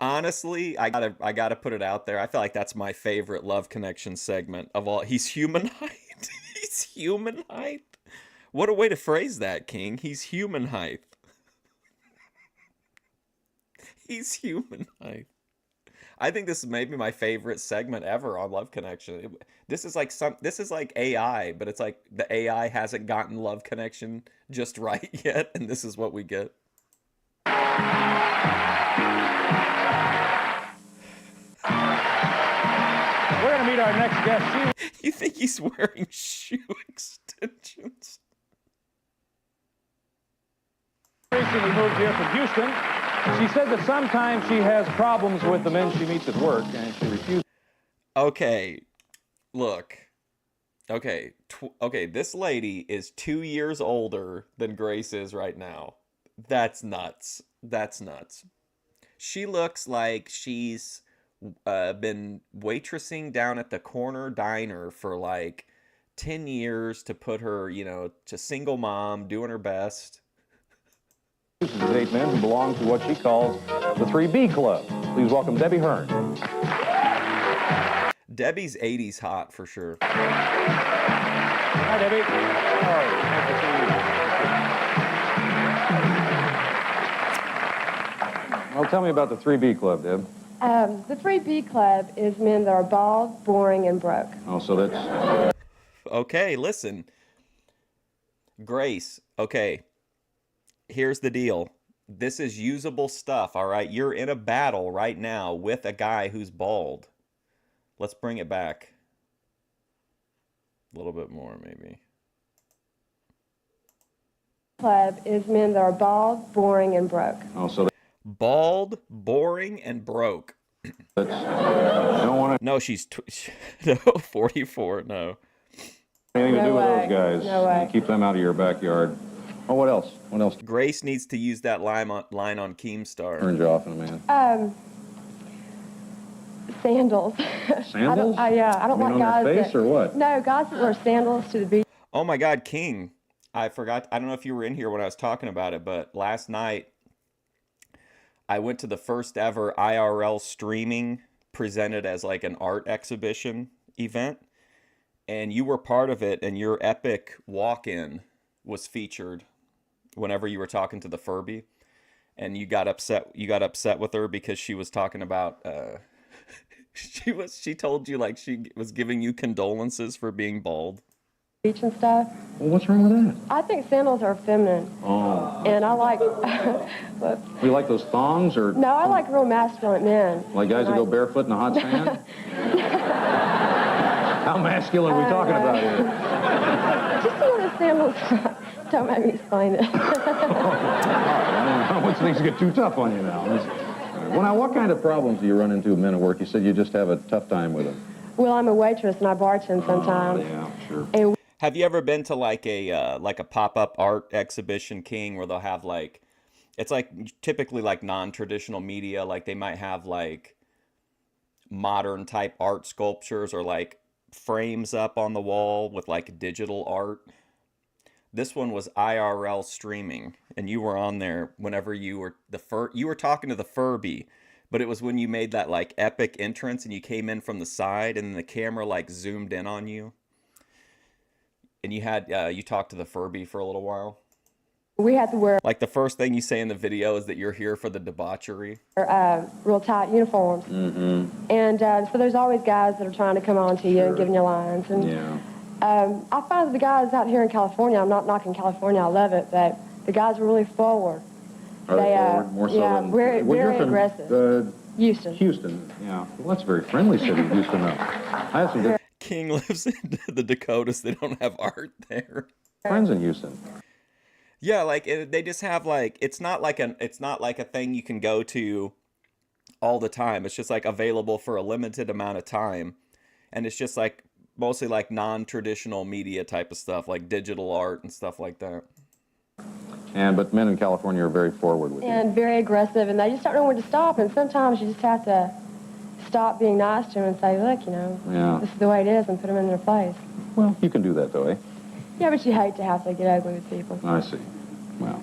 Honestly, I gotta put it out there. I feel like that's my favorite Love Connection segment of all. He's human height. He's human height. What a way to phrase that, King. He's human height. He's human height. I think this is maybe my favorite segment ever on Love Connection. This is like AI, but it's like the AI hasn't gotten Love Connection just right yet, and this is what we get. We're going to meet our next guest. You think he's wearing shoe extensions? Recently moved here from Houston. She says that sometimes she has problems with the men she meets at work, and she refuses. Okay, look. Okay, this lady is 2 years older than Grace is right now. That's nuts. That's nuts. She looks like she's been waitressing down at the corner diner for like 10 years to put her, to single mom, doing her best. This is 8 men who belong to what she calls the 3B Club. Please welcome Debbie Hearn. Debbie's 80s hot for sure. Hi, Debbie. How are you? Nice to see you. Well, tell me about the 3B Club, Deb. The 3B Club is men that are bald, boring, and broke. Oh, so that's... Okay, listen. Grace, okay. Here's the deal. This is usable stuff, all right? You're in a battle right now with a guy who's bald. Let's bring it back. A little bit more, maybe. Club is men that are bald, boring, and broke. Oh, so... Bald, boring, and broke. That's... don't want to... No, she's... no, 44, no. Anything to do with those guys. No way. Keep them out of your backyard. Oh, what else? What else Grace needs to use that line on Keemstar. turns you off in a man? Sandals. Sandals? I don't You mean like guys on their face that, or what? No, guys that wear sandals to the beach. Oh my God, King. I forgot. I don't know if you were in here when I was talking about it, but last night I went to the first ever IRL streaming presented as like an art exhibition event. And you were part of it, and your epic walk-in was featured whenever you were talking to the Furby. And you got upset with her because she was talking about she told you like she was giving you condolences for being bald. Beach and stuff. Well, what's wrong with that? I think sandals are feminine. Oh. And I like... You like those thongs or... No, I like real masculine men. Like guys that go barefoot in the hot sand? How masculine are we talking about here? Just see what the sandals... Don't make me explain it. I don't want things to get too tough on you now. Well, now, what kind of problems do you run into with men at work? You said you just have a tough time with them. Well, I'm a waitress and I bartend sometimes. Yeah, sure. And Have you ever been to like a pop-up art exhibition, King, where they'll have like, it's like typically like non-traditional media, like they might have like modern type art sculptures or like frames up on the wall with like digital art. This one was IRL streaming, and you were on there whenever you were you were talking to the Furby, but it was when you made that like epic entrance and you came in from the side and the camera like zoomed in on you. And you had you talked to the Furby for a little while. we had to wear Like the first thing you say in the video is that you're here for the debauchery. real tight uniforms. Mm-hmm. And so there's always guys that are trying to come on to you and giving you lines. And Yeah. I find that the guys out here in California, I'm not knocking California, I love it, but the guys are really forward. Are they forward? More so yeah, than... very, Well, you're very from, aggressive. Houston. Houston, yeah. Well, that's a very friendly city, Houston, though. I have some good King lives in the Dakotas. They don't have art there. friends in Houston. Yeah, like they just have like it's not like a thing you can go to all the time. It's just like available for a limited amount of time, and it's just like mostly like non-traditional media type of stuff, like digital art and stuff like that. But men in California are very forward with you. And very aggressive, and they just don't know when to stop. And sometimes you just have to stop being nice to them and say, look, Yeah. this is the way it is, and put them in their place. Well, you can do that, though, eh? Yeah, but you hate to have to get ugly with people. I see. Well,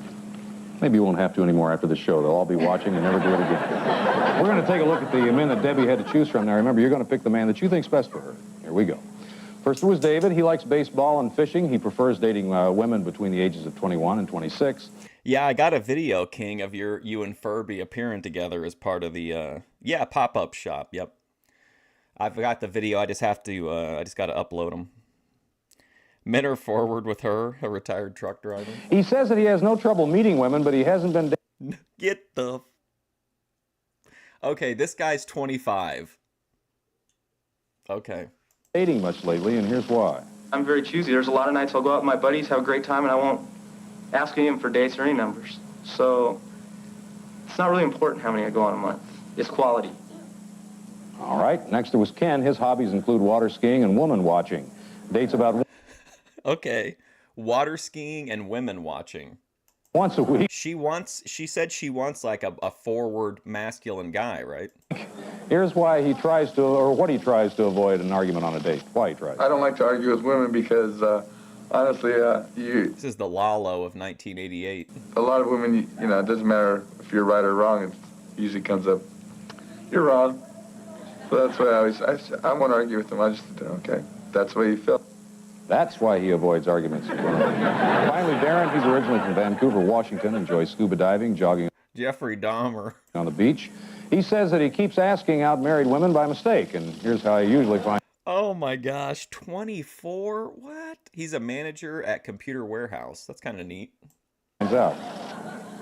maybe you won't have to anymore after the show. They'll all be watching and never do it again. We're going to take a look at the men that Debbie had to choose from. Now, remember, you're going to pick the man that you think's best for her. Here we go. First was David. He likes baseball and fishing. He prefers dating women between the ages of 21 and 26. Yeah, I got a video, King, of you and Furby appearing together as part of the pop-up shop. Yep, I've got the video. I just have to I just got to upload them. Men are forward with her, a retired truck driver. He says that he has no trouble meeting women, but he hasn't been... Get the... Okay, this guy's 25. Okay. Dating much lately, and here's why. I'm very choosy. There's a lot of nights I'll go out with my buddies, have a great time, and I won't ask any of them for dates or any numbers. So it's not really important how many I go on a month. It's quality. All right, next there was Ken. His hobbies include water skiing and woman watching. Dates about... Okay. Water skiing and women watching. once a week. She said she wants like a forward masculine guy, right? Here's why he tries to, or what he tries to avoid an argument on a date. Why he tries. I don't like to argue with women because, honestly, This is the Lalo of 1988. a lot of women, you know, it doesn't matter if you're right or wrong. It usually comes up, you're wrong. So that's why I want to argue with them. I just, okay, that's the way you feel. That's why he avoids arguments. Finally, Darren, he's originally from Vancouver, Washington, enjoys scuba diving, jogging Jeffrey Dahmer on the beach. He says that he keeps asking out married women by mistake, and here's how he usually finds. Oh my gosh, 24? What? He's a manager at Computer Warehouse. That's kind of neat. Out.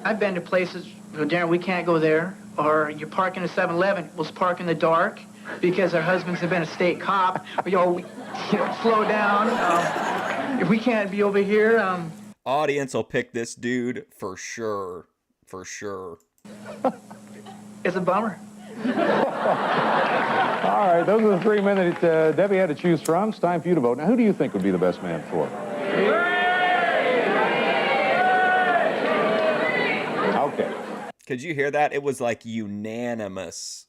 I've been to places, Darren, we can't go there, or you park in a 7-Eleven, we'll park in the dark because our husbands have been a state cop. We slow down. If we can't be over here, Audience will pick this dude for sure. For sure. It's a bummer. All right, those are the 3 men that Debbie had to choose from. It's time for you to vote. Now, who do you think would be the best man for her? Okay. Could you hear that? It was like unanimous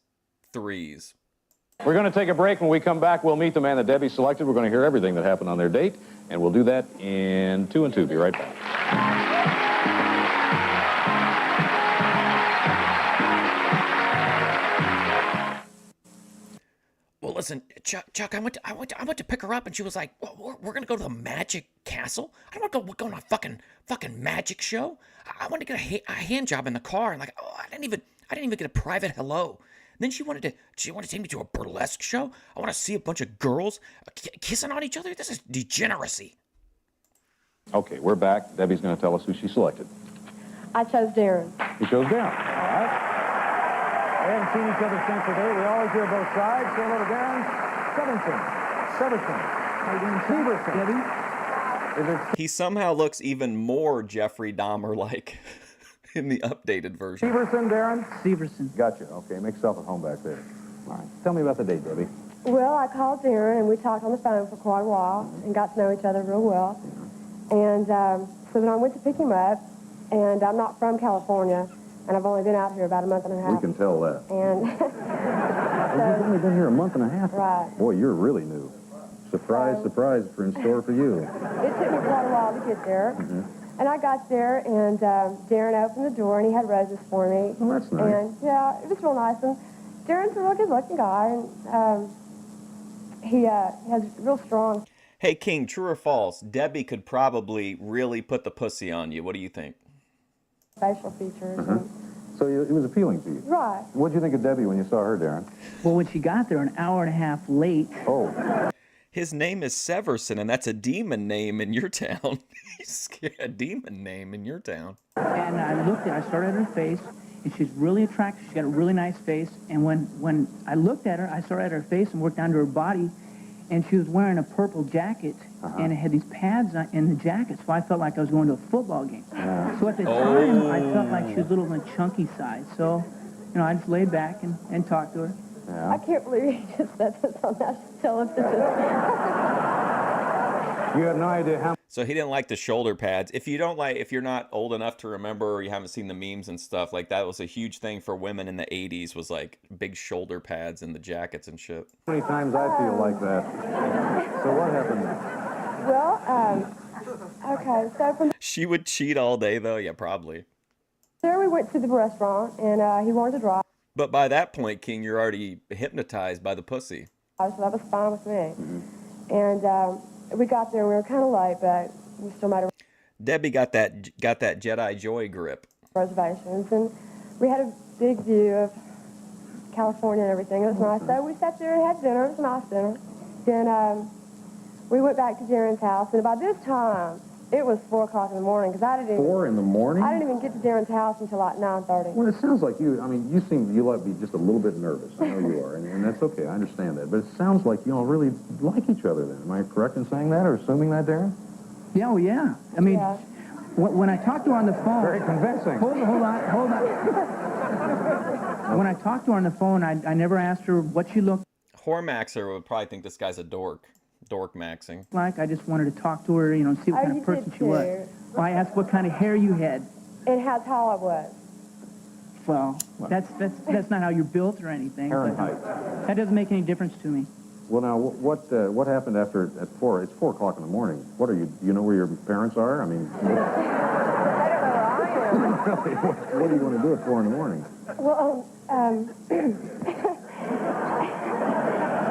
threes. We're going to take a break. When we come back, we'll meet the man that Debbie selected. We're going to hear everything that happened on their date, and we'll do that in 2 and 2. Be right back. Well, listen, Chuck, I went to pick her up, and she was like, well, we're gonna go to the Magic Castle. I don't want to go on a fucking magic show. I want to get a hand job in the car, and like, oh, I didn't even get a private hello. And then she wanted to take me to a burlesque show. I want to see a bunch of girls kissing on each other. This is degeneracy. Okay, we're back. Debbie's going to tell us who she selected. I chose Darren. You chose Darren. All right. They haven't seen each other since today. We always hear both sides. Say hello to Darren. Severson. How you doing, Severson? He somehow looks even more Jeffrey Dahmer-like in the updated version. Severson, Darren? Severson. Gotcha. Okay, make yourself at home back there. All right. Tell me about the date, Debbie. Well, I called Darren, and we talked on the phone for quite a while and got to know each other real well. And so then I went to pick him up, and I'm not from California, and I've only been out here about a month and a half. We can tell that. And You've only been here a month and a half. Right. Boy, you're really new. Surprise for in store for you. It took me quite a while to get there. And I got there, and Darren opened the door, and he had roses for me. Oh, that's nice. And, yeah, it was real nice. And Darren's a real good-looking guy, and he has real strong... Hey, King, true or false? Debbie could probably really put the pussy on you. What do you think? facial features. So it was appealing to you? Right. What did you think of Debbie when you saw her, Darren? Well, when she got there an hour and a half late. Oh. His name is Severson, and that's a demon name in your town. He's a demon name in your town. And I looked at her, I started at her face, and she's really attractive. She's got a really nice face. And when I looked at her, I started at her face and worked down to her body, and she was wearing a purple jacket, and it had these pads in the jacket, so I felt like I was going to a football game. So at the time, I felt like she was a little on the chunky side. So, you know, I just laid back and talked to her. I can't believe he just said this on national television. You have no idea how. So he didn't like the shoulder pads. If you're not old enough to remember, or you haven't seen the memes and stuff, like that was a huge thing for women in the 80s, was like big shoulder pads in the jackets and shit. How many times I feel like that? So what happened next? Well, okay, so from She would cheat all day though, yeah, probably. there we went to the restaurant, and he wanted to drive, But by that point, King, you're already hypnotized by the pussy. so that was fine with me. And we got there, we were kind of late, but we still made Debbie got that Jedi Joy grip. reservations, and we had a big view of California and everything. It was nice. So we sat there and had dinner. It was a nice dinner. Then we went back to Darren's house, and by this time, it was 4 o'clock in the morning, because I didn't even... 4 in the morning? I didn't even get to Darren's house until like 9:30. Well, it sounds like you, I mean, you might be just a little bit nervous. I know you are, and that's okay. I understand that. But it sounds like you all really like each other then. Am I correct in saying that or assuming that, Darren? Yeah, oh yeah. I mean, when I talked to her on the phone... Very convincing. Hold on. When I talked to her on the phone, I never asked her what she looked Hormaxer would probably think this guy's a dork. Dork maxing. like. I just wanted to talk to her, you know, see what kind of person she was. Well, I asked what kind of hair you had. and how tall I was. Well, that's not how you're built or anything. Fahrenheit. That doesn't make any difference to me. Well, now, what happened after at 4? It's 4 o'clock in the morning. What are you? Do you know where your parents are? I mean, really? What are you going to do at 4 in the morning? Well,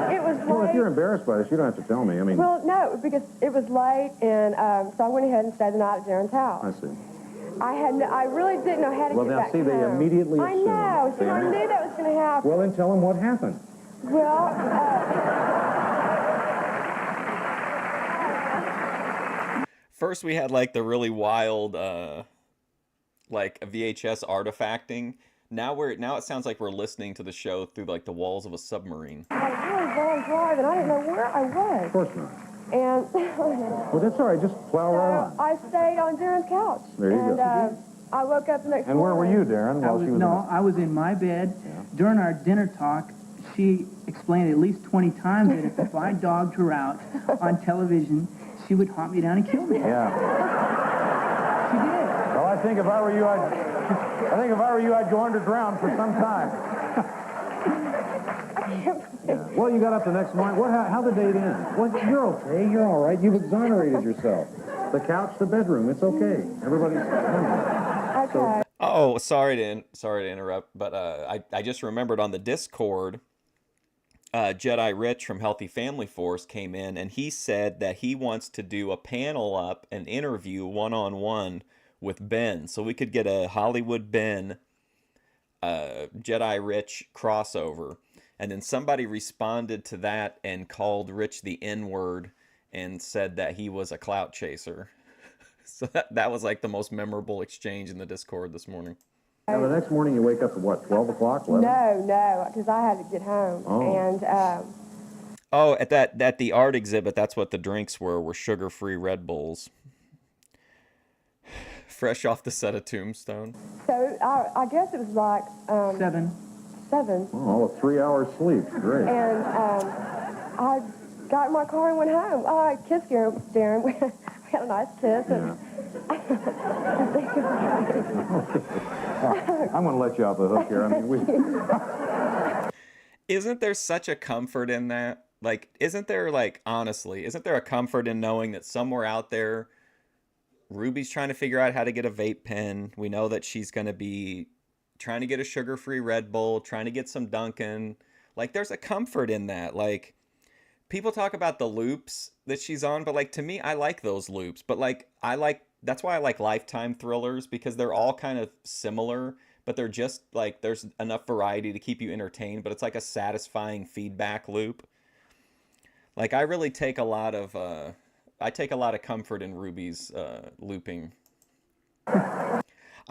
it was late. Well, if you're embarrassed by this, you don't have to tell me. I mean, Well, no, because it was late, and so I went ahead and stayed the night at Darren's house. I see. I really didn't know how to Well, get now, back see, they home. immediately I assume. know. See, I knew that was going to happen. Well, then tell them what happened. Well, First, we had like the really wild, like a VHS artifacting. Now it sounds like we're listening to the show through like the walls of a submarine. I had a really long drive, and I didn't know where I was. Of course not. And Well, that's all right. Just plow right on. I stayed on Darren's couch. There you and, go. I woke up the next And where were morning. you, Darren, while she was I was in my bed. During our dinner talk, she explained at least 20 times that if I dogged her out on television, she would hunt me down and kill me. Yeah. She did. Well, I think if I were you, I'd go underground for some time. Well, you got up the next morning. How the date end? Well, you're okay. You're all right. You've exonerated yourself. The couch, the bedroom. It's okay. Everybody's. Okay. Oh, sorry to interrupt, but I just remembered on the Discord, Jedi Rich from Healthy Family Force came in, and he said that he wants to do a panel up, an interview one-on-one with Ben, so we could get a Hollywood Ben, Jedi Rich crossover. And then somebody responded to that and called Rich the N-word and said that he was a clout chaser. So that was like the most memorable exchange in the Discord this morning. Now, the next morning you wake up at what, 12 o'clock, 11? No, because I had to get home. Oh. And Oh, at the art exhibit, that's what the drinks were sugar-free Red Bulls. Fresh off the set of Tombstone. so I guess it was like 7. 7. Oh, a 3 hour sleep. Great. And I got in my car and went home. Oh, I kissed Darren. We had a nice kiss. And I'm going to let you off the hook here. I mean, Isn't there such a comfort in that? Like, isn't there a comfort in knowing that somewhere out there, Ruby's trying to figure out how to get a vape pen. We know that she's going to be trying to get a sugar-free Red Bull, trying to get some Dunkin'. Like, there's a comfort in that. Like, people talk about the loops that she's on, but, like, to me, I like those loops. But, like, that's why I like Lifetime thrillers, because they're all kind of similar, but they're just, like, there's enough variety to keep you entertained, but it's like a satisfying feedback loop. Like, I really take a lot of comfort in Ruby's looping.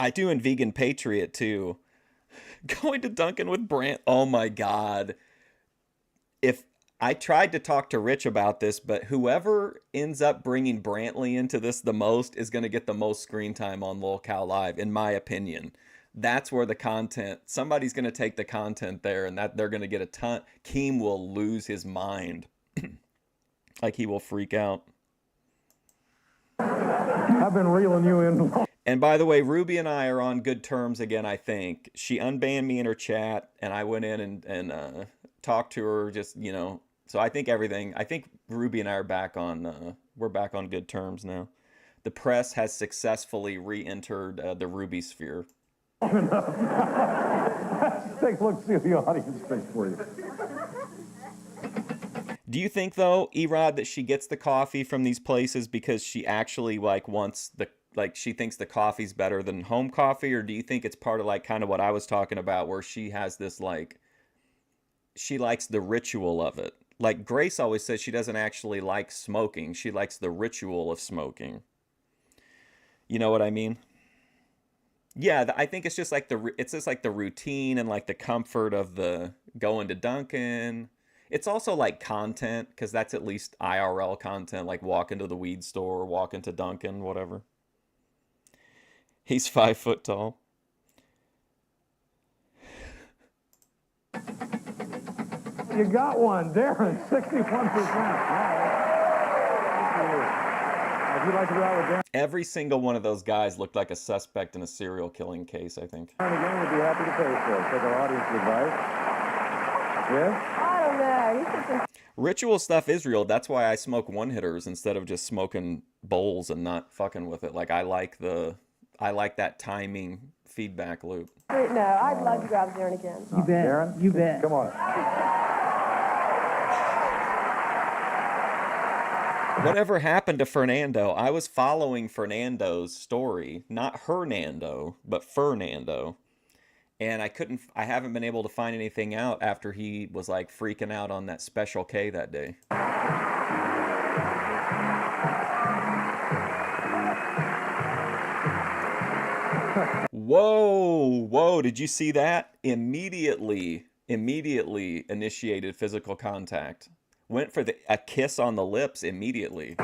I do in Vegan Patriot, too. Going to Dunkin' with Brant. Oh, my God. If I tried to talk to Rich about this, but whoever ends up bringing Brantley into this the most is going to get the most screen time on LolCal Live, in my opinion. That's where the content, somebody's going to take the content there, and that they're going to get a ton. Keem will lose his mind. Like, he will freak out. I've been reeling you in. And by the way, Ruby and I are on good terms again, I think. She unbanned me in her chat, and I went in and talked to her, just, you know. So I think Ruby and I are back on, we're back on good terms now. The press has successfully re-entered the Ruby sphere. Take a look, see what the audience thinks for you. Do you think, though, Erod, that she gets the coffee from these places because she actually, like, she thinks the coffee's better than home coffee? Or do you think it's part of, like, kind of what I was talking about, where she has this, like, she likes the ritual of it? Like, Grace always says she doesn't actually like smoking. She likes the ritual of smoking. You know what I mean? Yeah, I think it's just like the routine and, like, the comfort of the going to Dunkin'. It's also like content, because that's at least IRL content, like walk into the weed store, walk into Dunkin', whatever. He's 5 foot tall. You got one, Darren, 61%. If you'd like to go out with Darren Every single one of those guys looked like a suspect in a serial killing case, I think. again, we'd be happy to pay for it. Take our audience advice. Yes? I don't know. He's just Ritual stuff is real. That's why I smoke one-hitters instead of just smoking bowls and not fucking with it. Like, I like that timing feedback loop. no, I'd love to go out with Darren again. You bet. Darren? You bet. Come on. Whatever happened to Fernando? I was following Fernando's story, not Hernando, but Fernando. And I haven't been able to find anything out after he was like freaking out on that Special K that day. Whoa, did you see that? Immediately initiated physical contact. Went for a kiss on the lips immediately.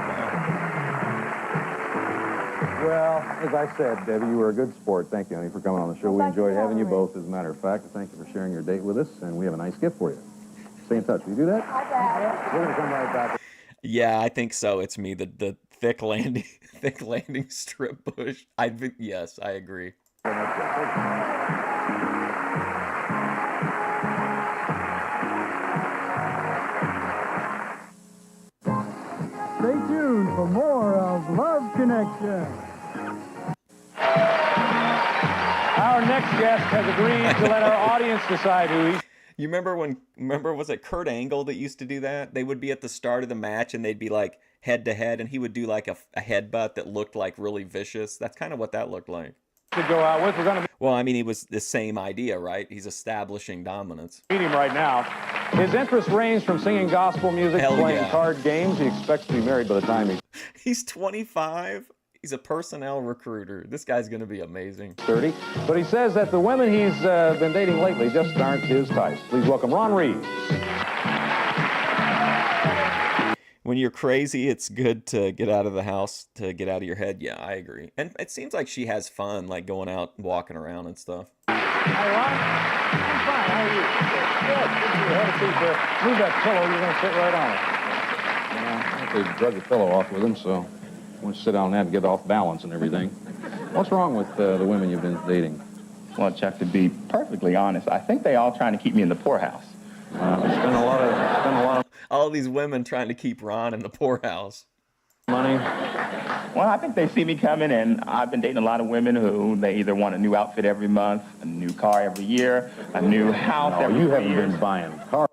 Well, as I said, Debbie, you were a good sport. Thank you, honey, for coming on the show. We enjoyed having you both, as a matter of fact. Thank you for sharing your date with us, and we have a nice gift for you. Stay in touch. Will you do that? We're going to come right back. Yeah, I think so. It's me, the thick landing strip bush. Yes, I agree. Stay tuned for more of Love Connection. Our next guest has agreed to let our audience decide who he... You remember was it Kurt Angle that used to do that? They would be at the start of the match and they'd be like head to head and he would do like a headbutt that looked like really vicious. That's kind of what that looked like. To go out with, we're going to Well, I mean, he was the same idea, right? He's establishing dominance. meet him right now. His interests range from singing gospel music to Hell playing yeah. card games. He expects to be married by the time he's He's 25. He's a personnel recruiter. This guy's going to be amazing. 30. But he says that the women he's been dating lately just aren't his types. Please welcome Ron Reeves. When you're crazy, it's good to get out of the house, to get out of your head. Yeah, I agree. And it seems like she has fun, like going out and walking around and stuff. Hi, Ron. I'm fine. How are you? Good. Have a seat there. Move that pillow. You're going to sit right on it. I think they drug the pillow off with him, so I want to sit down and have to get off balance and everything. What's wrong with the women you've been dating? Well, Chuck, to be perfectly honest, I think they all trying to keep me in the poorhouse. Spend a lot of all these women trying to keep Ron in the poorhouse. Money. Well, I think they see me coming, and I've been dating a lot of women who they either want a new outfit every month, a new car every year, a new house every you 3 haven't years. been buying cars.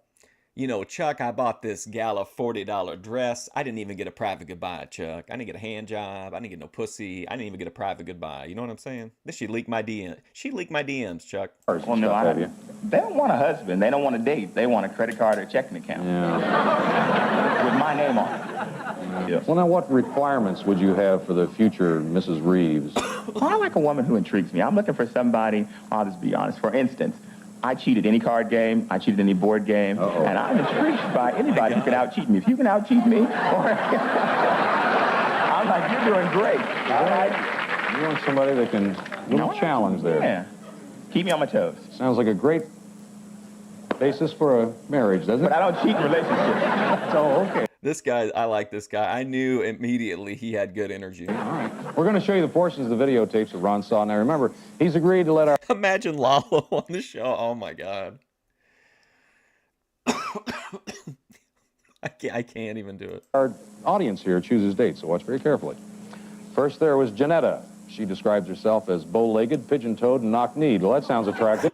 You know, Chuck, I bought this gal a $40 dress. I didn't even get a private goodbye, Chuck. I didn't get a hand job. I didn't get no pussy. I didn't even get a private goodbye. You know what I'm saying? This she leaked my DM. She leaked my DMs, Chuck. Well, no, I don't. They don't want a husband. They don't want a date. They want a credit card or a checking account. With my name on it. Yeah. Well, now, what requirements would you have for the future Mrs. Reeves? Well, I like a woman who intrigues me. I'm looking for somebody, I'll just be honest. For instance, I cheated any card game, I cheated any board game, and I'm intrigued by anybody who can out-cheat me. If you can out-cheat me, or I'm like, you're doing great. You want somebody that can little challenge there. Yeah. Keep me on my toes. Sounds like a great basis for a marriage, doesn't it? But I don't cheat in relationships. So, okay. This guy, I like this guy. I knew immediately he had good energy. All right. We're going to show you the portions of the videotapes that Ron saw. Now, remember, he's agreed to let our... Imagine Lalo on the show. Oh, my God. I can't even do it. Our audience here chooses dates, so watch very carefully. First there was Janetta. She describes herself as bow-legged, pigeon-toed, and knock-kneed. Well, that sounds attractive.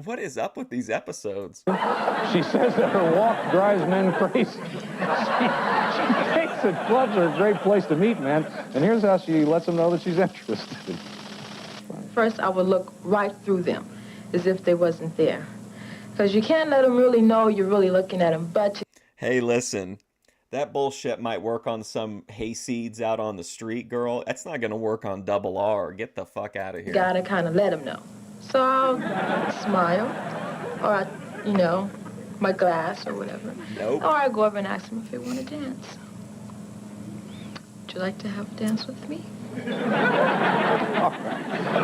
What is up with these episodes? She says that her walk drives men crazy. She thinks that clubs are a great place to meet men, and here's how she lets them know that she's interested. First, I would look right through them, as if they wasn't there. Because you can't let them really know you're really looking at them, but Hey, listen. That bullshit might work on some hayseeds out on the street, girl. That's not going to work on Double R. Get the fuck out of you here. gotta kind of let them know. So I'll smile, or my glass or whatever. Nope. Or I go over and ask them if they want to dance. Would you like to have a dance with me?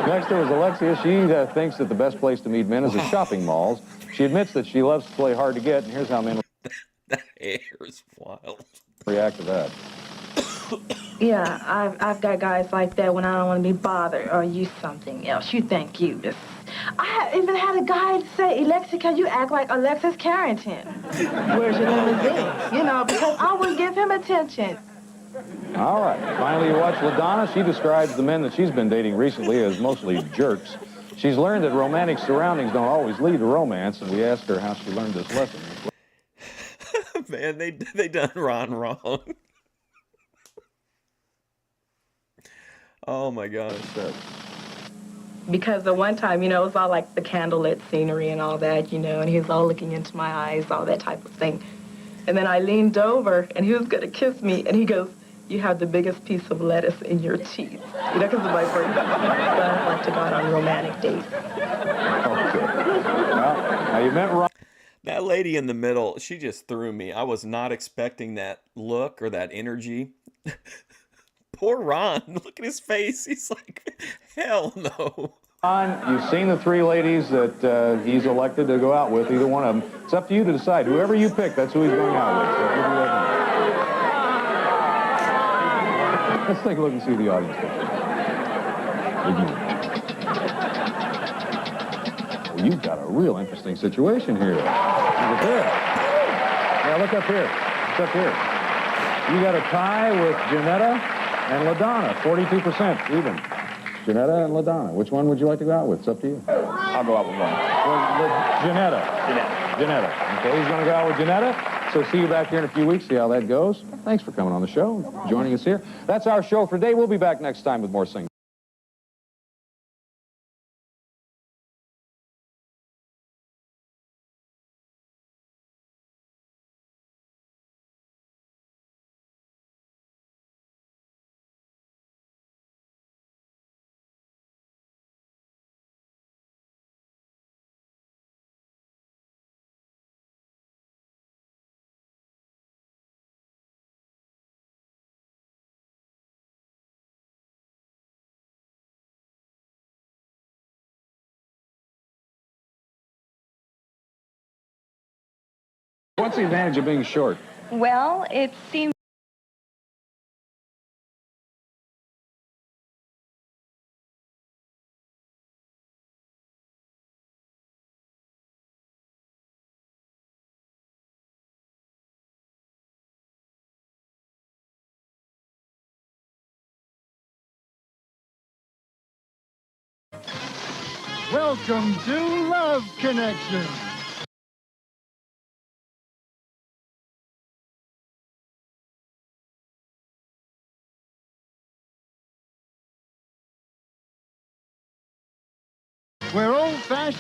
Next, there was Alexia. She thinks that the best place to meet men is at shopping malls. She admits that she loves to play hard to get, and here's how men That hair is wild. react to that. Yeah, I've got guys like that when I don't want to be bothered or you something else. You think you just... I even had a guy say, Alexa, you act like Alexis Carrington. Where's your limousine? You know, because I would give him attention. All right. Finally, you watch LaDonna. She describes the men that she's been dating recently as mostly jerks. She's learned that romantic surroundings don't always lead to romance, and we asked her how she learned this lesson. Man, they done Ron wrong. Oh my gosh. Because the one time, you know, it was all like the candlelit scenery and all that, you know, and he was all looking into my eyes, all that type of thing. And then I leaned over, and he was going to kiss me, and he goes, you have the biggest piece of lettuce in your teeth. You know, because of my birthday. So I like to go out on romantic dates. Okay. Well, now you meant wrong. That lady in the middle, she just threw me. I was not expecting that look or that energy. Poor Ron. Look at his face. He's like, hell no. Ron, you've seen the three ladies that he's elected to go out with, either one of them. It's up to you to decide. Whoever you pick, that's who he's going out with. So give me that. Let's take a look and see the audience picture. Well, you've got a real interesting situation here. Look at there. Yeah, look up here. It's up here. You got a tie with Janetta and LaDonna, 42% even. Janetta and LaDonna. Which one would you like to go out with? It's up to you. I'll go out with one. With Janetta. Janetta. Okay, he's going to go out with Janetta. So see you back here in a few weeks, see how that goes. Thanks for coming on the show, joining us here. That's our show for today. We'll be back next time with more Sing. What's the advantage of being short? Well, it seems... Welcome to Love Connection. Where old-fashioned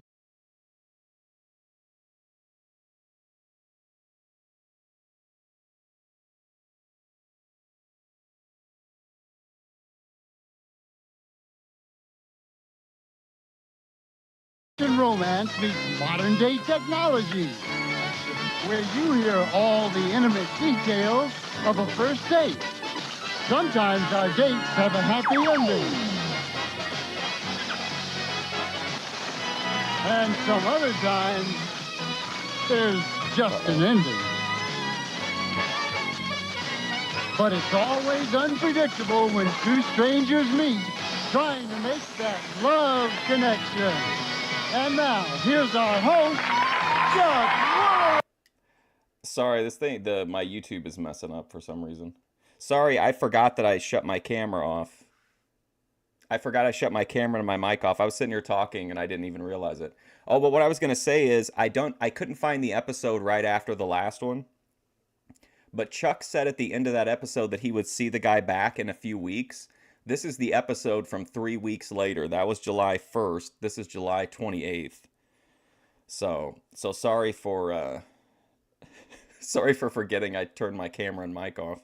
romance meets modern-day technology. Where you hear all the intimate details of a first date. Sometimes our dates have a happy ending. And some other times, there's just an ending. But it's always unpredictable when two strangers meet, trying to make that love connection. And now, here's our host, Chuck. Sorry, my YouTube is messing up for some reason. Sorry, I forgot that I shut my camera off. I forgot I shut my camera and my mic off. I was sitting here talking and I didn't even realize it. Oh, but what I was going to say is I couldn't find the episode right after the last one. But Chuck said at the end of that episode that he would see the guy back in a few weeks. This is the episode from 3 weeks later. That was July 1st. This is July 28th. So sorry for sorry for forgetting I turned my camera and mic off.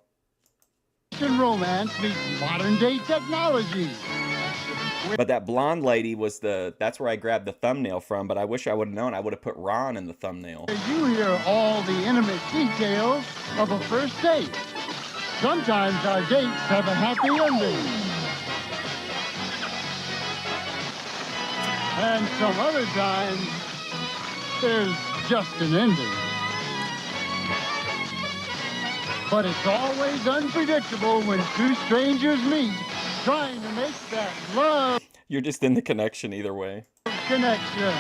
Romance meets modern-day technology. But that blonde lady was that's where I grabbed the thumbnail from, but I wish I would have known. I would have put Ron in the thumbnail. You hear all the intimate details of a first date. Sometimes our dates have a happy ending. And some other times, there's just an ending. But it's always unpredictable when two strangers meet, trying to make that love You're just in the connection either way. connection.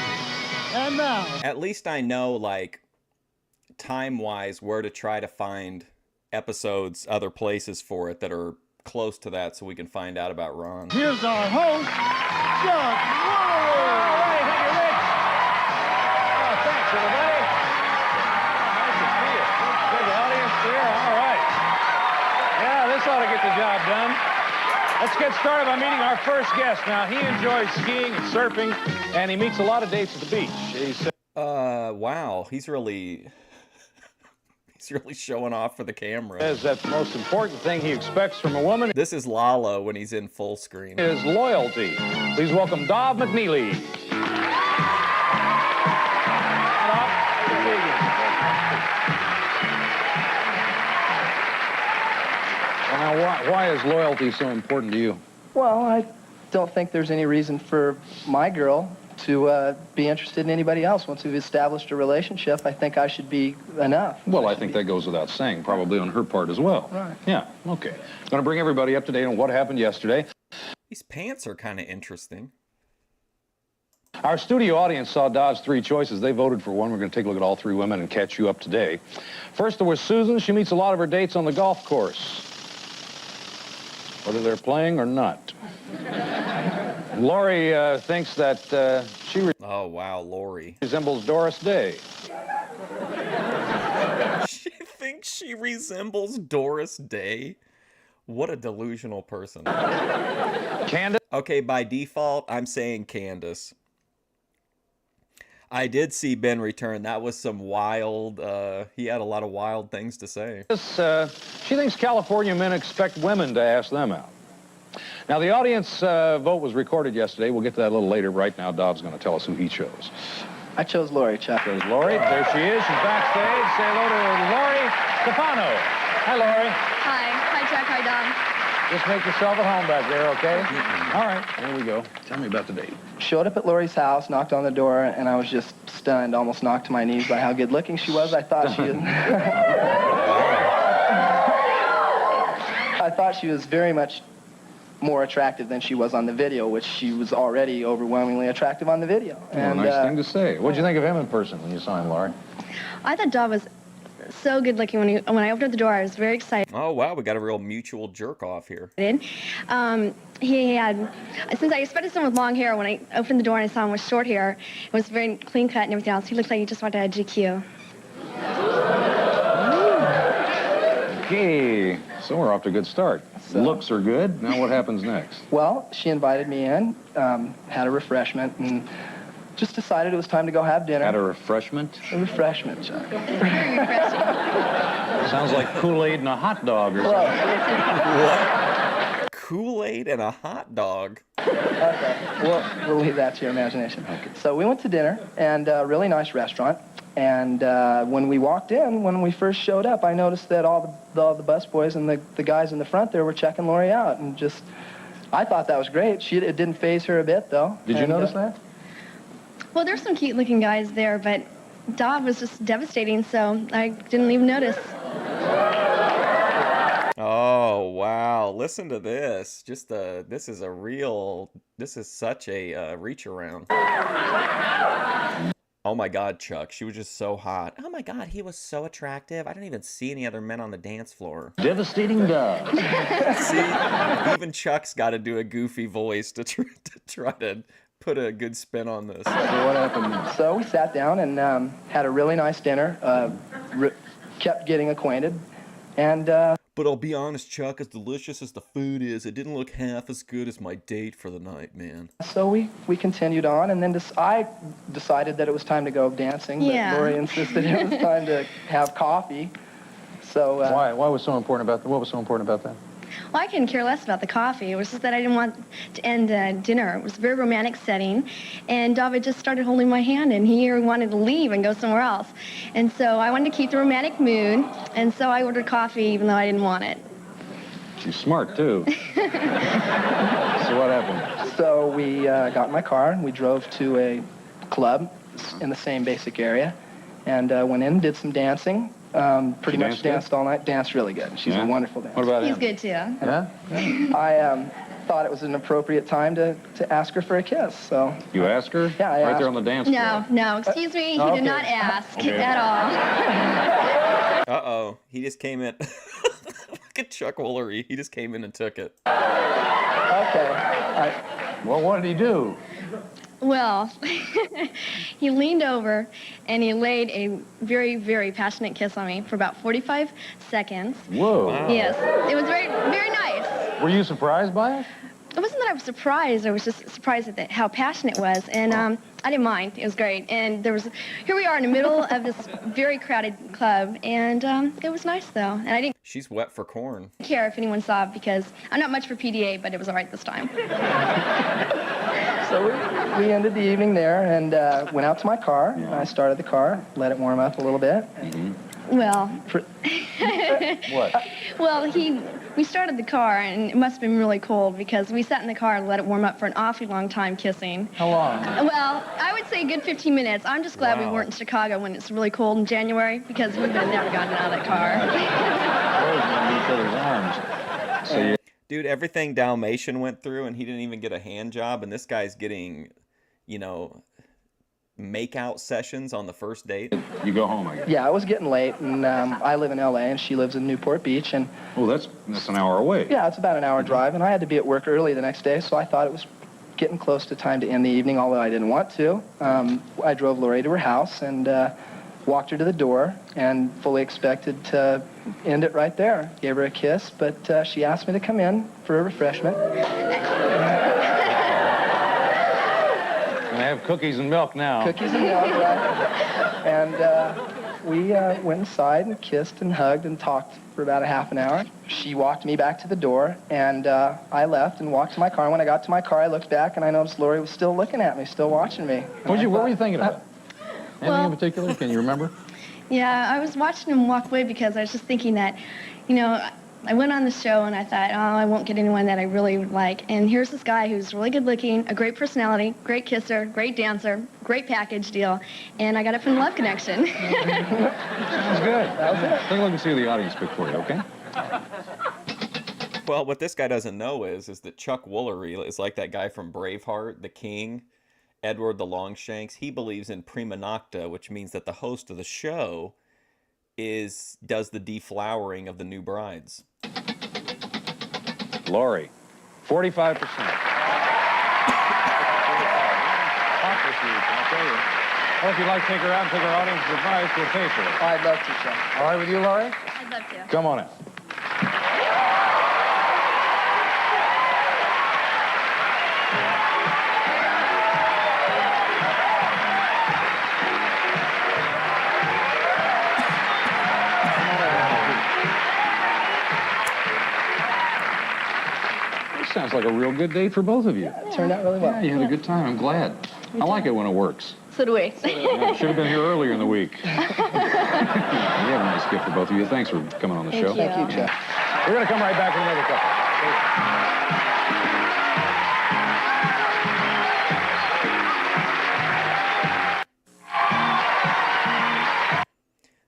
And now, At least I know, like, time-wise, where to try to find episodes, other places for it that are close to that so we can find out about Ron. here's our host, Chuck Woolery. Thanks, everybody. Nice to see you. Good audience there. All right. Yeah, this ought to get the job done. Let's get started by meeting our first guest. Now, he enjoys skiing and surfing, and he meets a lot of dates at the beach. He's Wow, he's really showing off for the camera. says that the most important thing he expects from a woman This is Lalo when he's in full screen. is loyalty. Please welcome Dov McNeely. Now, why is loyalty so important to you? Well, I don't think there's any reason for my girl to be interested in anybody else. Once we've established a relationship, I think I should be enough. Well, I think that goes without saying, probably on her part as well. Right. Yeah, okay. Going to bring everybody up to date on what happened yesterday. These pants are kind of interesting. Our studio audience saw Dod's three choices. They voted for one. We're going to take a look at all three women and catch you up today. First, there was Susan. She meets a lot of her dates on the golf course, whether they're playing or not. Lori thinks that she Oh, wow, Lori. resembles Doris Day. She thinks she resembles Doris Day? What a delusional person. Candace? Okay, by default, I'm saying Candace. I did see Ben return. That was some wild, he had a lot of wild things to say. She thinks California men expect women to ask them out. Now, the audience vote was recorded yesterday. We'll get to that a little later. Right now, Dov's going to tell us who he chose. I chose Lori, Chuck. There's Lori. There she is. She's backstage. Say hello to Lori Stefano. Hi, Lori. Hi. Hi, Chuck. Hi, Dom. Just make yourself at home back there, okay? All right, here we go. Tell me about the date. Showed up at Lori's house, knocked on the door, and I was just stunned, almost knocked to my knees by how good looking she was. I thought she was very much more attractive than she was on the video, which she was already overwhelmingly attractive on the video. Well, nice thing to say. What'd you think of him in person when you saw him, Lori? I thought Dom was so good looking. When I opened up the door, I was very excited. Oh, wow, we got a real mutual jerk off here. He had, since I expected someone with long hair, when I opened the door and I saw him with short hair, it was very clean cut and everything else. He looked like he just wanted to have GQ. Okay, so we're off to a good start. Looks are good. Now what happens next? Well, she invited me in, had a refreshment, and just decided it was time to go have dinner. Had a refreshment? A refreshment, Chuck. Sounds like Kool-Aid and a hot dog or something. What? Kool-Aid and a hot dog? Okay, we'll leave that to your imagination. Okay. So we went to dinner, and a really nice restaurant. And when we walked in, when we first showed up, I noticed that all the busboys and the guys in the front there were checking Lori out, and just, I thought that was great. It didn't faze her a bit, though. Did you notice that? Well, there's some cute looking guys there, but Dom was just devastating, so I didn't even notice. Oh, wow. Listen to this. Just this is such a reach around. Oh my God, Chuck. She was just so hot. Oh my God, he was so attractive. I didn't even see any other men on the dance floor. Devastating dog. See, even Chuck's got to do a goofy voice to try to put a good spin on this. So what happened? So we sat down and had a really nice dinner, kept getting acquainted, and... But I'll be honest, Chuck, as delicious as the food is, it didn't look half as good as my date for the night, man. So we continued on, and then I decided that it was time to go dancing, Yeah. but Lori insisted it was time to have coffee. So Why was so important about that? What was so important about that? Well, I couldn't care less about the coffee. It was just that I didn't want to end dinner. It was a very romantic setting, and David just started holding my hand, and he wanted to leave and go somewhere else. And so I wanted to keep the romantic mood, and so I ordered coffee even though I didn't want it. She's smart, too. So what happened? So we got in my car, and we drove to a club in the same basic area, and went in, did some dancing, Pretty much danced all night. Danced really good. She's a wonderful dancer. What about He's him? good too. Yeah? I thought it was an appropriate time to ask her for a kiss. So You ask her? Yeah, I Right asked there on the dance floor. No, excuse me. He okay. did not ask Okay. at all. Uh-oh. He just came in. Look at Chuck Woolery. He just came in and took it. Okay. Well, what did he do? Well, he leaned over and he laid a very, very passionate kiss on me for about 45 seconds. Whoa. Wow. Yes, it was very, very nice. Were you surprised by it? It wasn't that I was surprised. I was just surprised at how passionate it was, and I didn't mind. It was great. And here we are in the middle of this very crowded club, and it was nice though. And I didn't She's wet for corn. care if anyone saw it because I'm not much for PDA, but it was all right this time. So we ended the evening there and went out to my car. I started the car, let it warm up a little bit. Well, What? well, we started the car, and it must have been really cold because we sat in the car and let it warm up for an awfully long time kissing. How long? Well, I would say a good 15 minutes. I'm just glad we weren't in Chicago when it's really cold in January because we would have never gotten out of that car. Each other's arms. So you, Dude, everything Dalmatian went through, and he didn't even get a hand job, and this guy's getting, make-out sessions on the first date. you go home, I guess. Yeah, it was getting late, and I live in L.A., and she lives in Newport Beach, and Oh, that's an hour away. yeah, it's about an hour drive, and I had to be at work early the next day, so I thought it was getting close to time to end the evening, although I didn't want to. I drove Lori to her house and walked her to the door and fully expected to end it right there. Gave her a kiss, but she asked me to come in for a refreshment. And I have cookies and milk now. Cookies and milk, right? And we went inside and kissed and hugged and talked for about a half an hour. She walked me back to the door, and I left and walked to my car. And when I got to my car, I looked back, and I noticed Lori was still looking at me, still watching me. What were you thinking about? Anything Well- in particular? Can you remember? Yeah, I was watching him walk away because I was just thinking that, I went on the show and I thought, oh, I won't get anyone that I really would like. And here's this guy who's really good looking, a great personality, great kisser, great dancer, great package deal, and I got it from Love Connection. Sounds good. That was it. Take a look and see what the audience picked for you, okay? Well, what this guy doesn't know is that Chuck Woolery is like that guy from Braveheart, the king, Edward the Longshanks. He believes in prima nocta, which means that the host of the show does the deflowering of the new brides. Lori, 45%. Well, if you'd like to take her out and take our audience's advice, we'll pay for it. I'd love to, Chuck. All right with you, Lori? I'd love to. Come on in. This sounds like a real good date for both of you. It turned out really well. Yeah, you had a good time. I'm glad. I like it when it works. So do we. Yeah, should have been here earlier in the week. You have a nice gift for both of you. Thanks for coming on the show. Thank you, Chuck. We're going to come right back with another couple.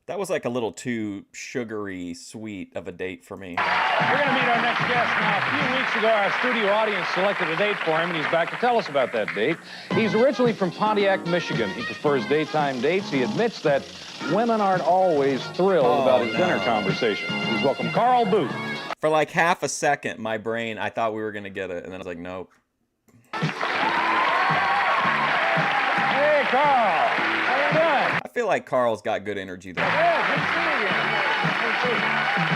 That was like a little too sugary sweet of a date for me. We're going to meet our next guest now. A few weeks ago, our studio audience selected a date for him, and he's back to tell us about that date. He's originally from Pontiac, Michigan. He prefers daytime dates. He admits that women aren't always thrilled about his dinner conversation. Please welcome Carl Booth. For like half a second, my brain, I thought we were going to get it, and then I was like, nope. Hey, Carl. How you doing? I feel like Carl's got good energy, though. Yeah, good seeing you.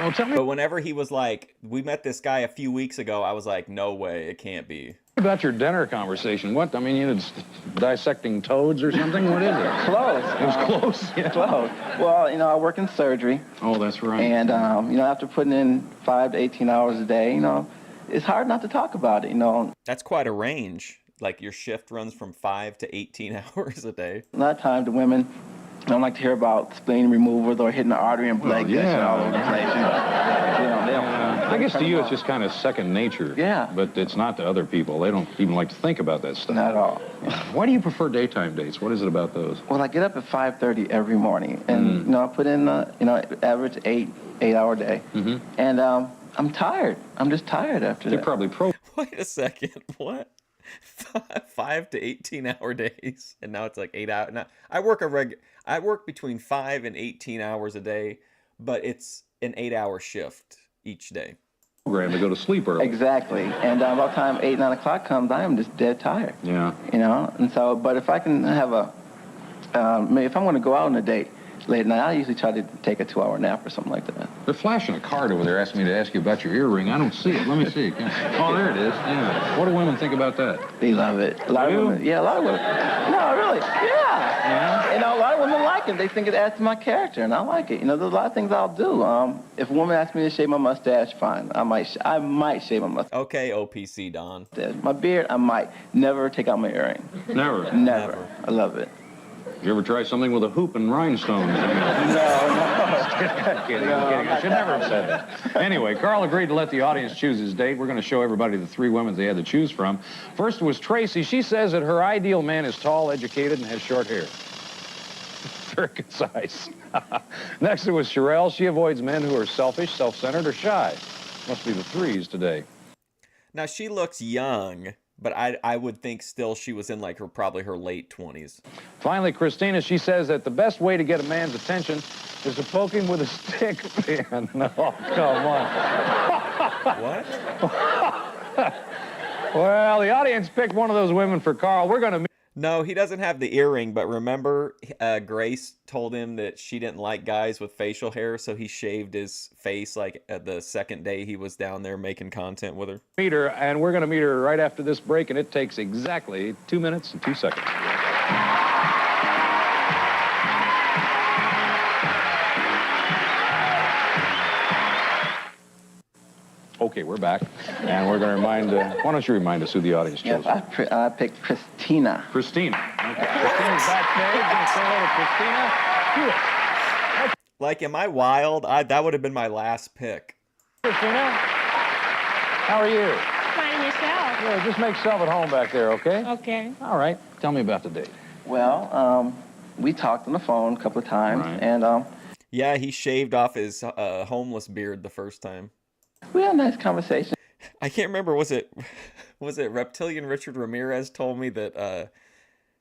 Well, tell me But whenever he was like, we met this guy a few weeks ago, I was like, no way, it can't be. about your dinner conversation. What? I mean, you know, dissecting toads or something? What is it? Close. It was close, yeah. Close. Well, you know, I work in surgery. Oh, that's right. And, you know, after putting in 5 to 18 hours a day, you know, it's hard not to talk about it, you know. That's quite a range. Like your shift runs from 5 to 18 hours a day. A lot of times the women don't like to hear about spleen removals or hitting the artery and blood gushing all over the place. You know, they don't. I guess to you it's just kind of second nature. Yeah. But it's not to other people. They don't even like to think about that stuff. Not at all. Why do you prefer daytime dates? What is it about those? Well, I get up at 5:30 every morning, and you know I put in average 8-hour day, and I'm tired. I'm just tired after that. They're probably pro. Wait a second. What? 5 to 18-hour days, and now it's like 8 hours. Now I work between 5 and 18 hours a day, but it's an 8-hour shift each day. Program to go to sleep early. Exactly, and by the time 8, 9 o'clock comes, I am just dead tired. Yeah. You know, and so, but if I can have maybe if I'm going to go out on a date late at night, I usually try to take a 2-hour nap or something like that. They're flashing a card over there asking me to ask you about your earring. I don't see it. Let me see. Oh, there it is. Yeah. What do women think about that? They love it. A lot of women. Yeah, a lot of women. No, really. Yeah. You know, a lot of women like it. They think it adds to my character, and I like it. You know, there's a lot of things I'll do. If a woman asks me to shave my mustache, fine. I might shave my mustache. Okay, OPC Don. My beard, I might. Never take out my earring. Never. Never. I love it. You ever try something with a hoop and rhinestones? No. Kidding. I should never have said that. Anyway, Carl agreed to let the audience choose his date. We're going to show everybody the 3 women they had to choose from. First was Tracy. She says that her ideal man is tall, educated, and has short hair. Very concise. Next it was Sherelle. She avoids men who are selfish, self-centered, or shy. Must be the 3s today. Now she looks young, but I would think still she was in like probably her late 20s. Finally, Christina, she says that the best way to get a man's attention is to poke him with a stick. Man, no, come on. What? Well, the audience picked one of those women for Carl. We're going to... No, he doesn't have the earring, but remember Grace told him that she didn't like guys with facial hair, so he shaved his face like the second day he was down there making content with her. Meet her, and we're going to meet her right after this break, and it takes exactly 2 minutes and 2 seconds. Okay, we're back, and we're going to remind, why don't you remind us who the audience chose? Yes, I picked Christina. Christina. Okay. Christina's backstage. Going to say hello to Christina. Like, am I wild? That would have been my last pick. Christina, how are you? Fine, yourself. Yeah, just make yourself at home back there, okay? Okay. All right. Tell me about the date. Well, we talked on the phone a couple of times, and yeah, he shaved off his homeless beard the first time. We had a nice conversation. I can't remember. Was it Reptilian Richard Ramirez told me that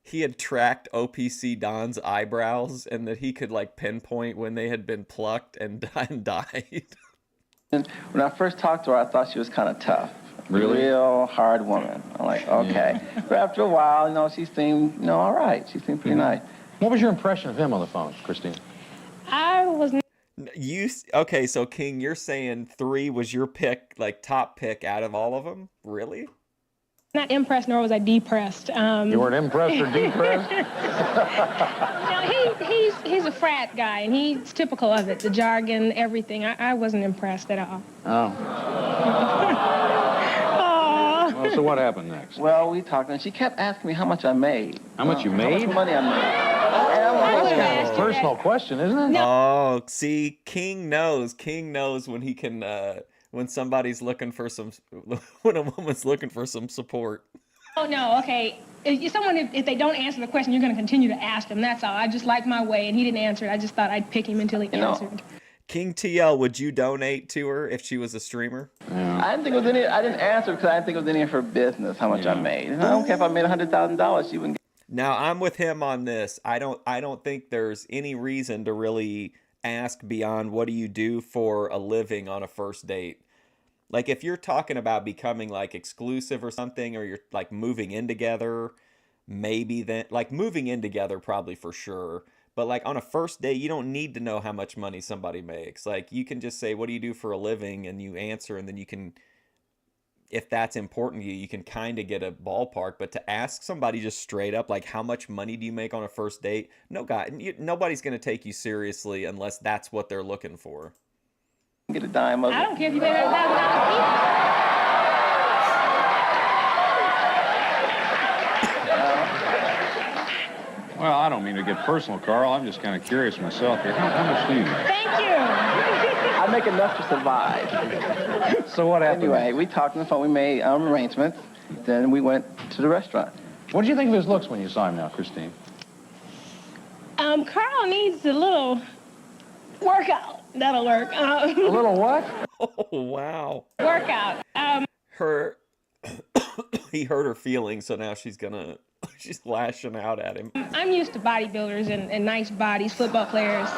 he had tracked OPC Don's eyebrows and that he could like pinpoint when they had been plucked and died. And when I first talked to her, I thought she was kind of tough. Really? Real hard woman. I'm like, okay. Yeah. But after a while, she seemed, all right. She seemed pretty nice. What was your impression of him on the phone, Christine? I was... Okay, so King, you're saying 3 was your pick, like top pick out of all of them? Really? Not impressed, nor was I depressed. You weren't impressed or depressed? No, he's a frat guy, and he's typical of it, the jargon, everything. I wasn't impressed at all. Oh. Well, so what happened next? Well, we talked, and she kept asking me how much I made. How much you made? How much money I made. That's kind of a personal question, isn't it? No. Oh, see, King knows when he can, when somebody's looking for when a woman's looking for some support. Oh, no, okay. If they don't answer the question, you're going to continue to ask them. That's all. I just like my way, and he didn't answer it. I just thought I'd pick him until he answered. King TL, would you donate to her if she was a streamer? Yeah. I didn't answer because I didn't think it was any of her business how much I made. And I don't care if I made $100,000, she wouldn't get. Now, I'm with him on this. I don't think there's any reason to really ask beyond what do you do for a living on a first date. Like, if you're talking about becoming, like, exclusive or something, or you're, like, moving in together, maybe then, like, moving in together probably for sure. But, like, on a first date, you don't need to know how much money somebody makes. Like, you can just say, what do you do for a living? And you answer, and then you can, if that's important to you, you can kind of get a ballpark. But to ask somebody just straight up, like, how much money do you make on a first date? Nobody's going to take you seriously unless that's what they're looking for. Get a dime of it. I don't care if you made $100,000. Well, I don't mean to get personal, Carl. I'm just kind of curious myself here. How much do you make? Thank you. I make enough to survive. So what happened? Anyway, we talked on the phone. We made arrangements. Then we went to the restaurant. What did you think of his looks when you saw him now, Christine? Carl needs a little workout. That'll work. A little what? Oh, wow. Workout. He hurt her feelings, so now she's lashing out at him. I'm used to bodybuilders and nice bodies, football players.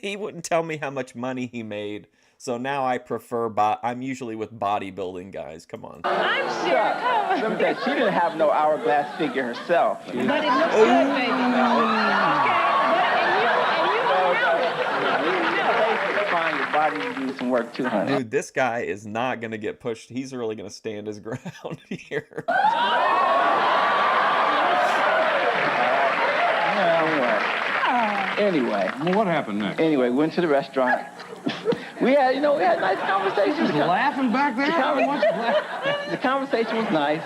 He wouldn't tell me how much money he made, so now I prefer, I'm usually with bodybuilding guys. Come on. I'm sure. Come on. She didn't have no hourglass figure herself. But it looks good, baby. Okay. Fine, your body needs some work too, honey. Dude, this guy is not going to get pushed. He's really going to stand his ground here. Anyway. Well, what happened next? Anyway, went to the restaurant. we had nice conversations. Just laughing back there? The conversation was nice.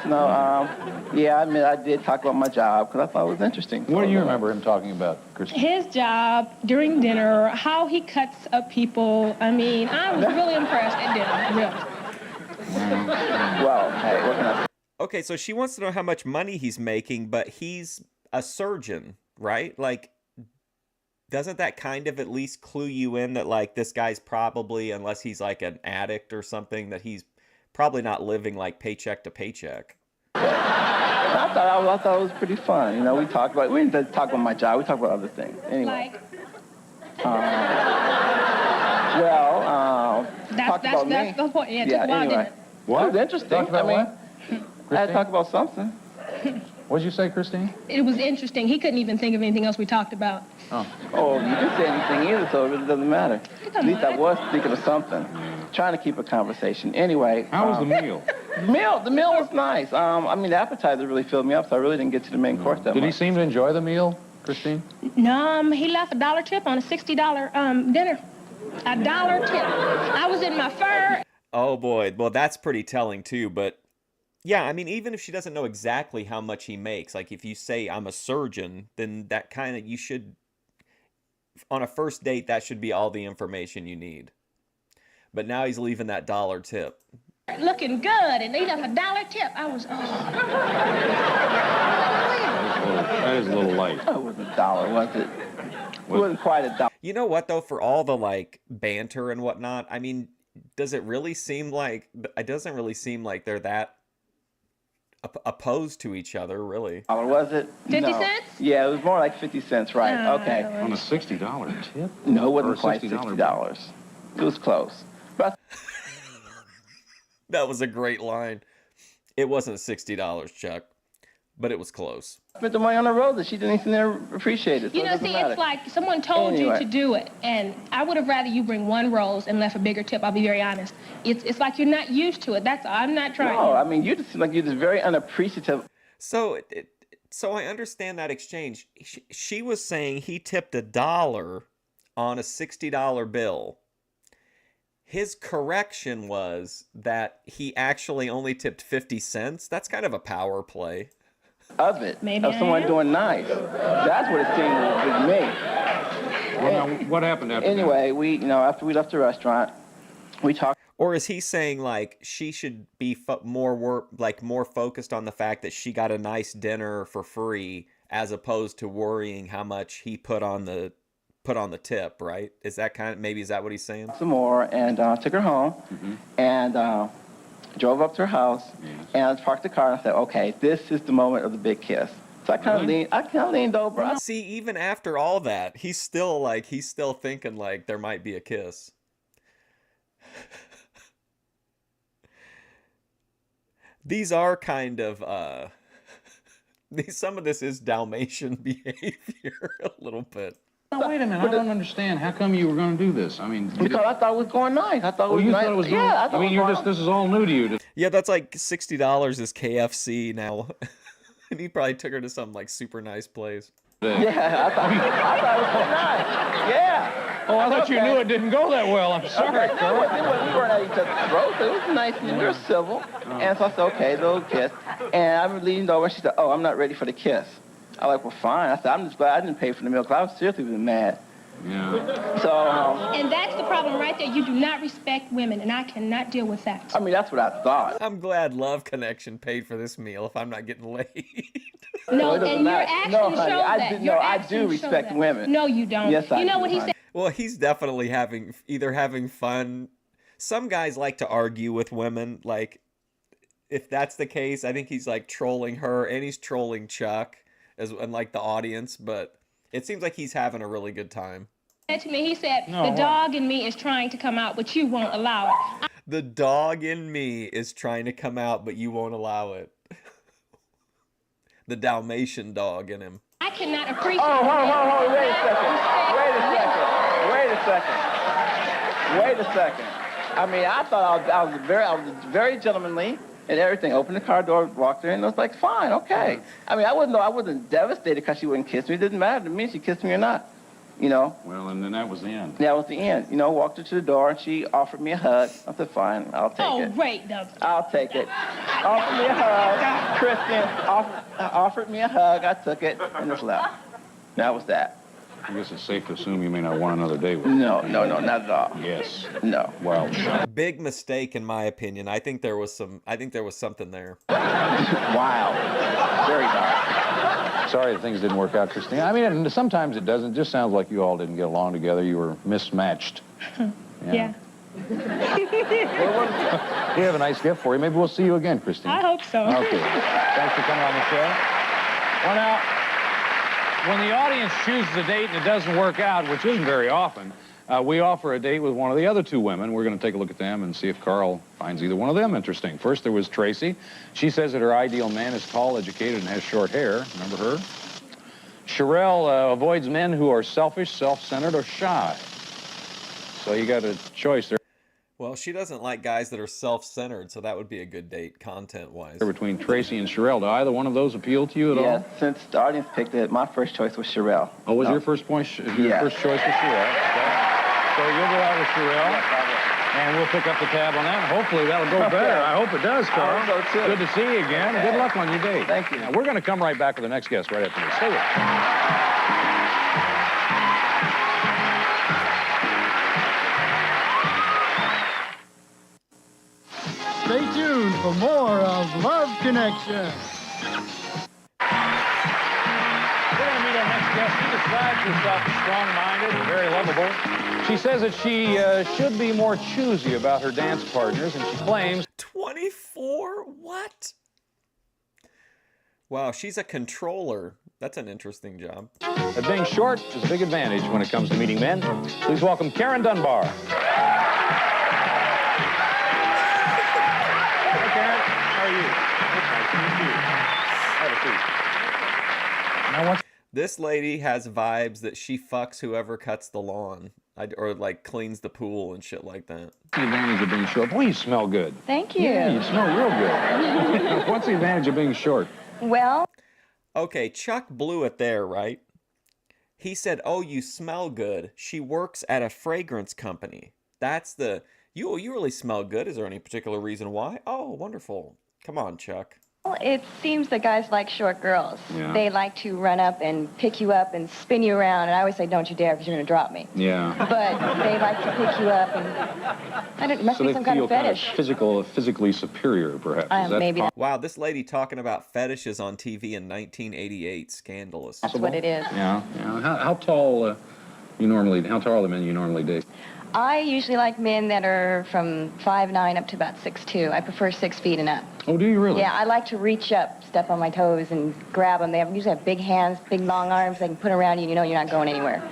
Yeah, I admit I did talk about my job because I thought it was interesting. What do you remember him talking about, Christine? His job during dinner, how he cuts up people. I mean, I was really impressed at dinner, really. Well, hey, what can I say? Okay, so she wants to know how much money he's making, but he's a surgeon, right? Like, doesn't that kind of at least clue you in that, like, this guy's probably, unless he's like an addict or something, that he's probably not living like paycheck to paycheck? I thought it was pretty fun. We talked about, we didn't talk about my job, we talked about other things. Anyway. That's the point. Yeah, talk about anyway. dinner. What? It was interesting. Talk about what? I had to talk about something. What did you say, Christine? It was interesting. He couldn't even think of anything else we talked about. Oh, you didn't say anything either, so it really doesn't matter. At least I was thinking of something. Trying to keep a conversation. Anyway. How was the meal? The meal was nice. The appetizer really filled me up, so I really didn't get to the main course that much. Did he seem to enjoy the meal, Christine? No, he left a $1 tip on a $60 dinner. A $1 tip. I was in my fur. Oh, boy. Well, that's pretty telling, too, but... Yeah, I mean, even if she doesn't know exactly how much he makes, like if you say I'm a surgeon, then that kind of, you should, on a first date, that should be all the information you need. But now he's leaving that $1 tip. Looking good, and he left a $1 tip. I was, That is a little light. It wasn't $1, was it? It wasn't quite $1. You know what, though, for all the, like, banter and whatnot, I mean, does it really seem like, it doesn't really seem like they're that opposed to each other, really. Was it? 50 cents? Yeah, it was more like 50 cents, right. Okay. On a $60 tip? No, it wasn't quite $60. It was close. But that was a great line. It wasn't $60, Chuck, but it was close. I spent the money on the road that she didn't even appreciate it. So it's like someone told you to do it, and I would have rather you bring one rose and left a bigger tip. I'll be very honest. It's like you're not used to it. That's all. I'm not trying. No, I mean, you just seem like you're just very unappreciative. So I understand that exchange. She was saying he tipped $1 on a $60 bill. His correction was that he actually only tipped 50 cents. That's kind of a power play. Of someone doing nice. That's what it seemed with me. Well, now, what happened after Anyway, after we left the restaurant, we talked. Or is he saying, like, she should be more focused on the fact that she got a nice dinner for free as opposed to worrying how much he put on the tip, right? Is that what he's saying? Some more, and took her home, and drove up to her house, and parked the car, and I said, okay, this is the moment of the big kiss. So I kind of leaned over. See, even after all that, he's still thinking like there might be a kiss. These are kind of some of this is Dalmatian behavior a little bit. Now, wait a minute, I don't understand. How come you were going to do this? I mean, because I thought it was going nice. I thought it was nice. Thought it was yeah, I mean, this is all new to you. Yeah, that's like $60 is KFC now. And he probably took her to some like super nice place. Yeah, I thought it was nice. Yeah. Oh, I thought you knew it didn't go that well. I'm sorry. We weren't at each other. Both. It was nice. We were civil. And so I said, okay, little kiss. And I leaned over, and she said, oh, I'm not ready for the kiss. I was like, well, fine. I said, I'm just glad I didn't pay for the meal, because I was seriously mad. Yeah. So, And that's the problem right there. You do not respect women, and I cannot deal with that. I mean, that's what I thought. I'm glad Love Connection paid for this meal if I'm not getting laid. No, it doesn't and your matter. actions No, honey, show I that. do- Your no, I actions do show respect that. women. No, you don't. Yes, I You know do, what he honey. said? Well, he's definitely either having fun. Some guys like to argue with women. Like, if that's the case, I think he's like trolling her and he's trolling Chuck and like the audience. But it seems like he's having a really good time. To me, he said, No, the what? dog in me is trying to come out, but you won't allow it. The dog in me is trying to come out, but you won't allow it. The Dalmatian dog in him. I cannot appreciate Oh, hold on, wait a Respect. second. Wait a second. I mean, I thought I was very gentlemanly and everything. Opened the car door, walked in, and it was like, fine, okay. I mean, I wasn't devastated because she wouldn't kiss me. It didn't matter to me if she kissed me or not. You know? Well, and then that was the end. That was the end. You know, walked her to the door, and she offered me a hug. I said, fine, I'll take Oh, it. wait, no. I'll take it. Offered me a hug. Kristen offered me a hug. I took it and just left. That was that. I guess it's safe to assume you may not want another day with No, not at all. Yes. No. Well, Big mistake in my opinion. I think there was something there. Wow. Very dark. sorry that things didn't work out, Christine. I mean, sometimes it doesn't. It just sounds like you all didn't get along together. You were mismatched. Yeah. We have a nice gift for you. Maybe we'll see you again, Christine. I hope so. Okay. Thanks for coming on the show. Well, now, when the audience chooses a date and it doesn't work out, which isn't very often, we offer a date with one of the other two women. We're going to take a look at them and see if Carl finds either one of them interesting. First, there was Tracy. She says that her ideal man is tall, educated, and has short hair. Remember her? Sherelle avoids men who are selfish, self-centered, or shy. So you got a choice there. Well, she doesn't like guys that are self-centered, so that would be a good date, content-wise. Between Tracy and Sherelle, do either one of those appeal to you at all? Yeah, since the audience picked it, my first choice was Sherelle. Oh, was your first point? Your Yeah. first choice was Sherelle. Okay. So you'll go out with Sherelle, and we'll pick up the tab on that. Hopefully that'll go better. I hope it does, Carl. I hope so, too. Good to see you again. Good luck on your date. Thank you. Now, we're going to come right back with the next guest right after this. Stay with us. Stay tuned for more of Love Connection. We're going to meet our next guest. She describes herself as strong-minded and very lovable. She says that she should be more choosy about her dance partners, and she claims... 24? What? Wow, she's a controller. That's an interesting job. That being short is a big advantage when it comes to meeting men. Please welcome Karen Dunbar. Hey, Karen. How are you? Nice to meet you. Have a seat. Now, This lady has vibes that she fucks whoever cuts the lawn. Or, like, cleans the pool and shit like that. What's the advantage of being short? Boy, you smell good. Thank you. Yeah, you smell real good. What's the advantage of being short? Well, Okay, Chuck blew it there, right? He said, "Oh, you smell good. She works at a fragrance company." That's the... You really smell good. Is there any particular reason why? Oh, wonderful. Come on, Chuck. it seems that guys like short girls. Yeah. They like to run up and pick you up and spin you around, and I always say, don't you dare, because you're going to drop me. Yeah. But they like to pick you up, and it must So be they some feel kind of fetish. physically superior, perhaps. Is that maybe possible? Wow, this lady talking about fetishes on TV in 1988. Scandalous. That's what it is. Yeah. How tall how tall are the men you normally date? I usually like men that are from 5'9" up to about 6'2". I prefer 6 feet and up. Oh, do you really? Yeah, I like to reach up, step on my toes, and grab them. They usually have big hands, big long arms. They can put around you, and you know you're not going anywhere.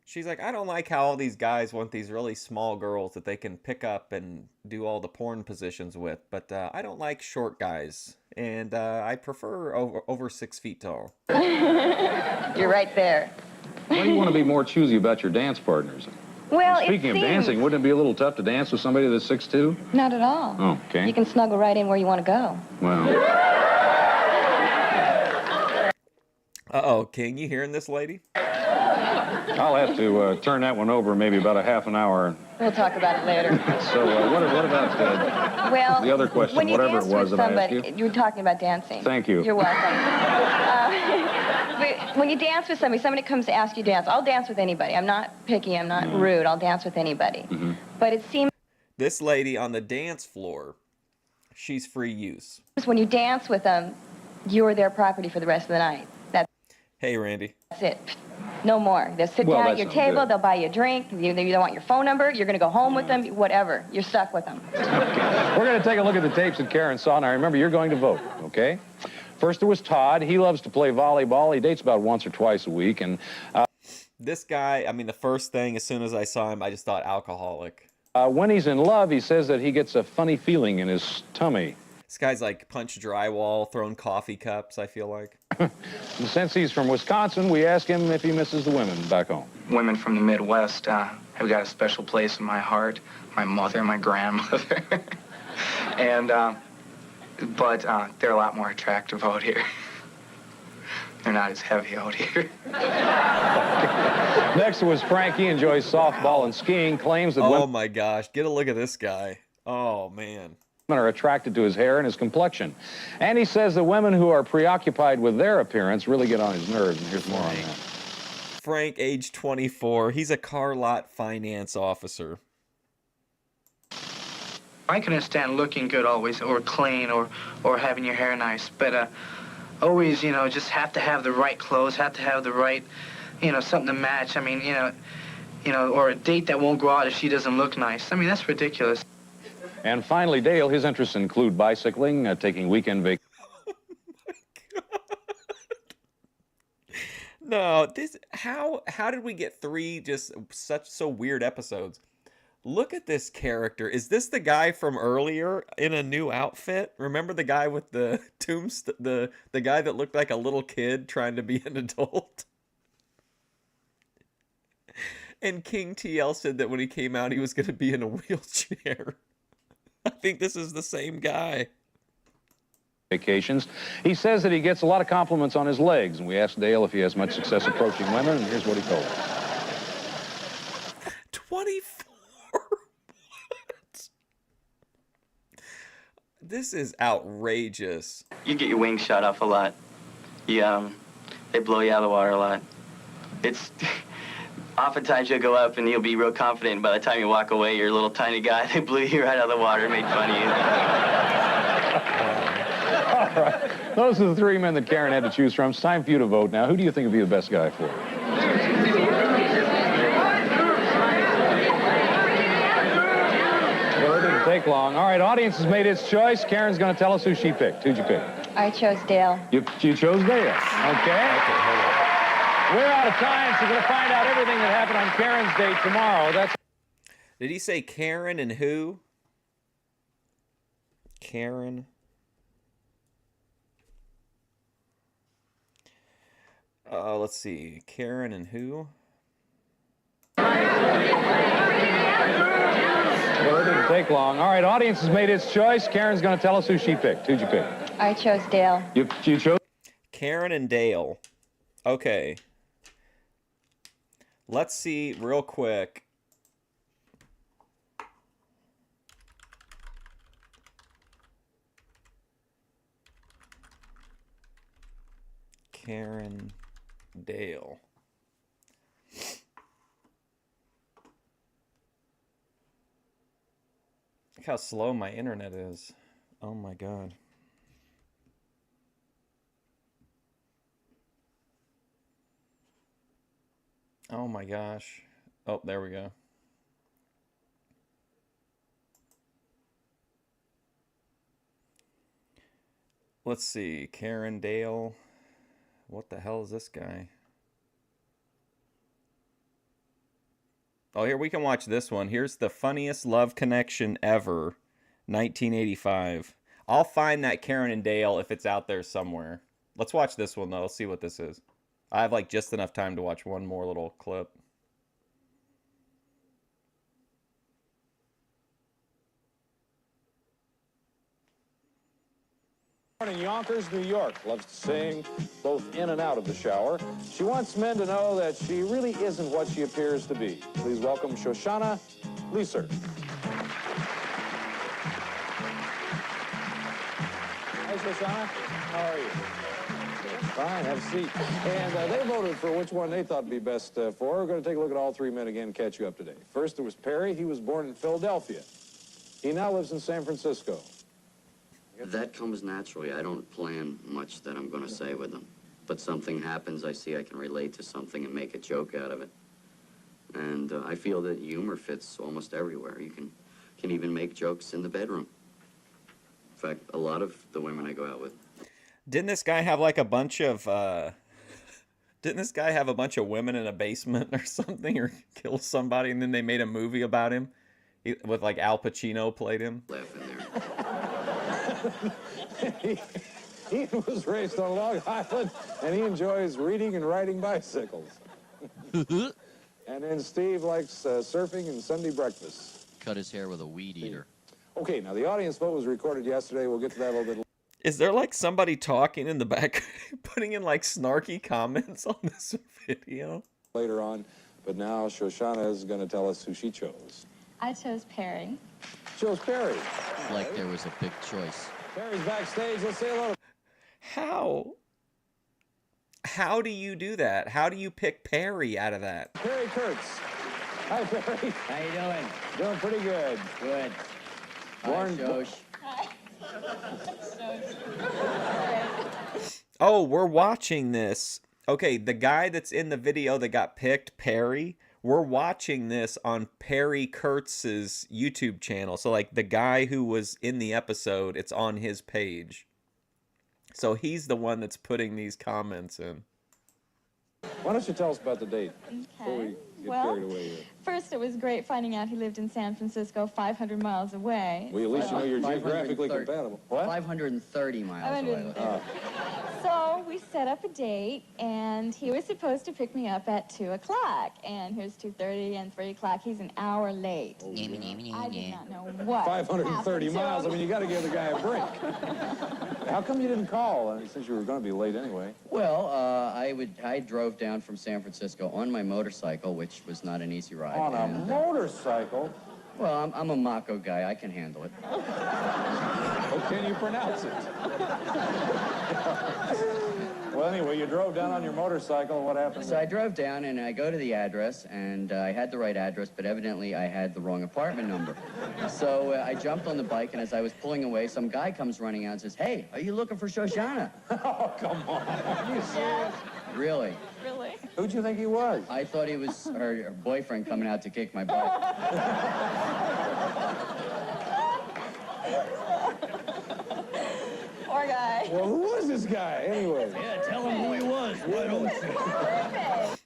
She's like, I don't like how all these guys want these really small girls that they can pick up and do all the porn positions with, but I don't like short guys, and I prefer over 6 feet tall. You're right there. Why do you want to be more choosy about your dance partners? Well, Speaking of dancing, wouldn't it be a little tough to dance with somebody that's 6'2"? Not at all. Oh, okay. You can snuggle right in where you want to go. Well. Uh-oh, King, you hearing this lady? I'll have to turn that one over maybe about a half an hour. We'll talk about it later. So what about Well, the other question, when you whatever it dance was with that I asked somebody, you? you were talking about dancing. Thank you. You're welcome. But when you dance with somebody comes to ask you to dance. I'll dance with anybody. I'm not picky. I'm not rude. I'll dance with anybody. But it seems This lady on the dance floor, she's free use. when you dance with them, you're their property for the rest of the night. Hey, Randy. That's it. No more. They'll sit Well, down that at your sounds table. good. They'll buy you a drink. You don't want your phone number. You're going to go home with them. Whatever. You're stuck with them. We're going to take a look at the tapes that Karen saw. Now, remember, you're going to vote, okay? First, there was Todd. He loves to play volleyball. He dates about once or twice a week. And This guy, I mean, the first thing, as soon as I saw him, I just thought alcoholic. when he's in love, he says that he gets a funny feeling in his tummy. This guy's like punch drywall, throwing coffee cups, I feel like. And since he's from Wisconsin, we ask him if he misses the women back home. Women from the Midwest have got a special place in my heart. My mother, my grandmother. But they're a lot more attractive out here. They're not as heavy out here. Next was Frankie, enjoys softball and skiing, claims that Oh women my gosh, get a look at this guy. Oh man. are attracted to his hair and his complexion. And he says that women who are preoccupied with their appearance really get on his nerves. And here's more on that. Frank, age 24, he's a car lot finance officer. I can understand looking good always, or clean, or having your hair nice, but always, you know, just have to have the right clothes, have to have the right, you know, something to match. I mean, you know, or a date that won't go out if she doesn't look nice. I mean, that's ridiculous. And finally, Dale, his interests include bicycling, taking weekend vacations. No, how did we get 3 just so weird episodes? Look at this character. Is this the guy from earlier in a new outfit? Remember the guy with the the guy that looked like a little kid trying to be an adult? And King TL said that when he came out, he was going to be in a wheelchair. I think this is the same guy. Vacations. He says that he gets a lot of compliments on his legs, and we asked Dale if he has much success approaching women, and here's what he told us. 24? What? This is outrageous. You get your wings shot off a lot. They blow you out of the water a lot. It's oftentimes you'll go up and you'll be real confident, and by the time you walk away, you're a little tiny guy. They blew you right out of the water, made fun of you. All right. Those are the 3 men that Karen had to choose from. It's time for you to vote now. Who do you think would be the best guy for her? Well, it didn't take long. All right, audience has made its choice. Karen's going to tell us who she picked. Who'd you pick? I chose Dale. You chose Dale. Okay. We're out of time, so we're going to find out everything that happened on Karen's date tomorrow. That's. Did he say Karen and who? Karen. Let's see. Karen and who? Well, it didn't take long. All right, audience has made its choice. Karen's going to tell us who she picked. Who'd you pick? I chose Dale. You chose? Karen and Dale. Okay. Let's see real quick. Karen, Dale. Look how slow my internet is. Oh my God. Oh my gosh. Oh, there we go. Let's see. Karen, Dale. What the hell is this guy? Oh, here we can watch this one. Here's the funniest love connection ever. 1985. I'll find that Karen and Dale if it's out there somewhere. Let's watch this one though. Let's see what this is. I have like just enough time to watch one more little clip. In Yonkers, New York, loves to sing both in and out of the shower. She wants men to know that she really isn't what she appears to be. Please welcome Shoshana Leeser. Hi, Shoshana. How are you? Fine, have a seat. And they voted for which one they thought would be best for. We're going to take a look at all three men again, catch you up to date. First, there was Perry. He was born in Philadelphia. He now lives in San Francisco. That comes naturally. I don't plan much that I'm going to say with them. But something happens, I see I can relate to something and make a joke out of it. And I feel that humor fits almost everywhere. You can even make jokes in the bedroom. In fact, a lot of the women I go out with. Didn't this guy have like a bunch of didn't this guy have a bunch of women in a basement or something, or kill somebody, and then they made a movie about him with like Al Pacino played him? Laugh in there. He was raised on Long Island, and he enjoys reading and riding bicycles. And then Steve likes surfing and Sunday breakfast. Cut his hair with a weed eater. Okay, now the audience vote was recorded yesterday. We'll get to that a little bit later. Is there like somebody talking in the back, putting in like snarky comments on this video? Later on, but now Shoshana is going to tell us who she chose. I chose Perry. Chose Perry. Like there was a big choice. Perry's backstage. Let's say hello. How do you do that? How do you pick Perry out of that? Perry Kurtz. Hi, Perry. How you doing? Doing pretty good. Good. Born. Hi, Shosh. Oh, we're watching this. Okay, the guy that's in the video that got picked, Perry, we're watching this on Perry Kurtz's YouTube channel. So, like, the guy who was in the episode, it's on his page. So he's the one that's putting these comments in. Why don't you tell us about the date before we get carried away here? First, it was great finding out he lived in San Francisco, 500 miles away. Well, at least you know you're geographically compatible. What? 530 miles away. So we set up a date, and he was supposed to pick me up at 2 o'clock. And here's 2:30 and 3 o'clock. He's an hour late. I did not know what 530 happened miles. to I him. mean, you got to give the guy a break. How come you didn't call since you were going to be late anyway? Well, I drove down from San Francisco on my motorcycle, which was not an easy ride. On a motorcycle? Well, I'm a Mako guy. I can handle it. Oh, can you pronounce it? Well, anyway, you drove down on your motorcycle. What happened? So I drove down, and I go to the address, and I had the right address, but evidently I had the wrong apartment number. So I jumped on the bike, and as I was pulling away, some guy comes running out and says, "Hey, are you looking for Shoshana?" Oh, come on. Are you serious? Really? Really? Who'd you think he was? I thought he was her boyfriend coming out to kick my butt. Poor guy. Well, who was this guy, anyway? Yeah, tell him who he was. Why don't you?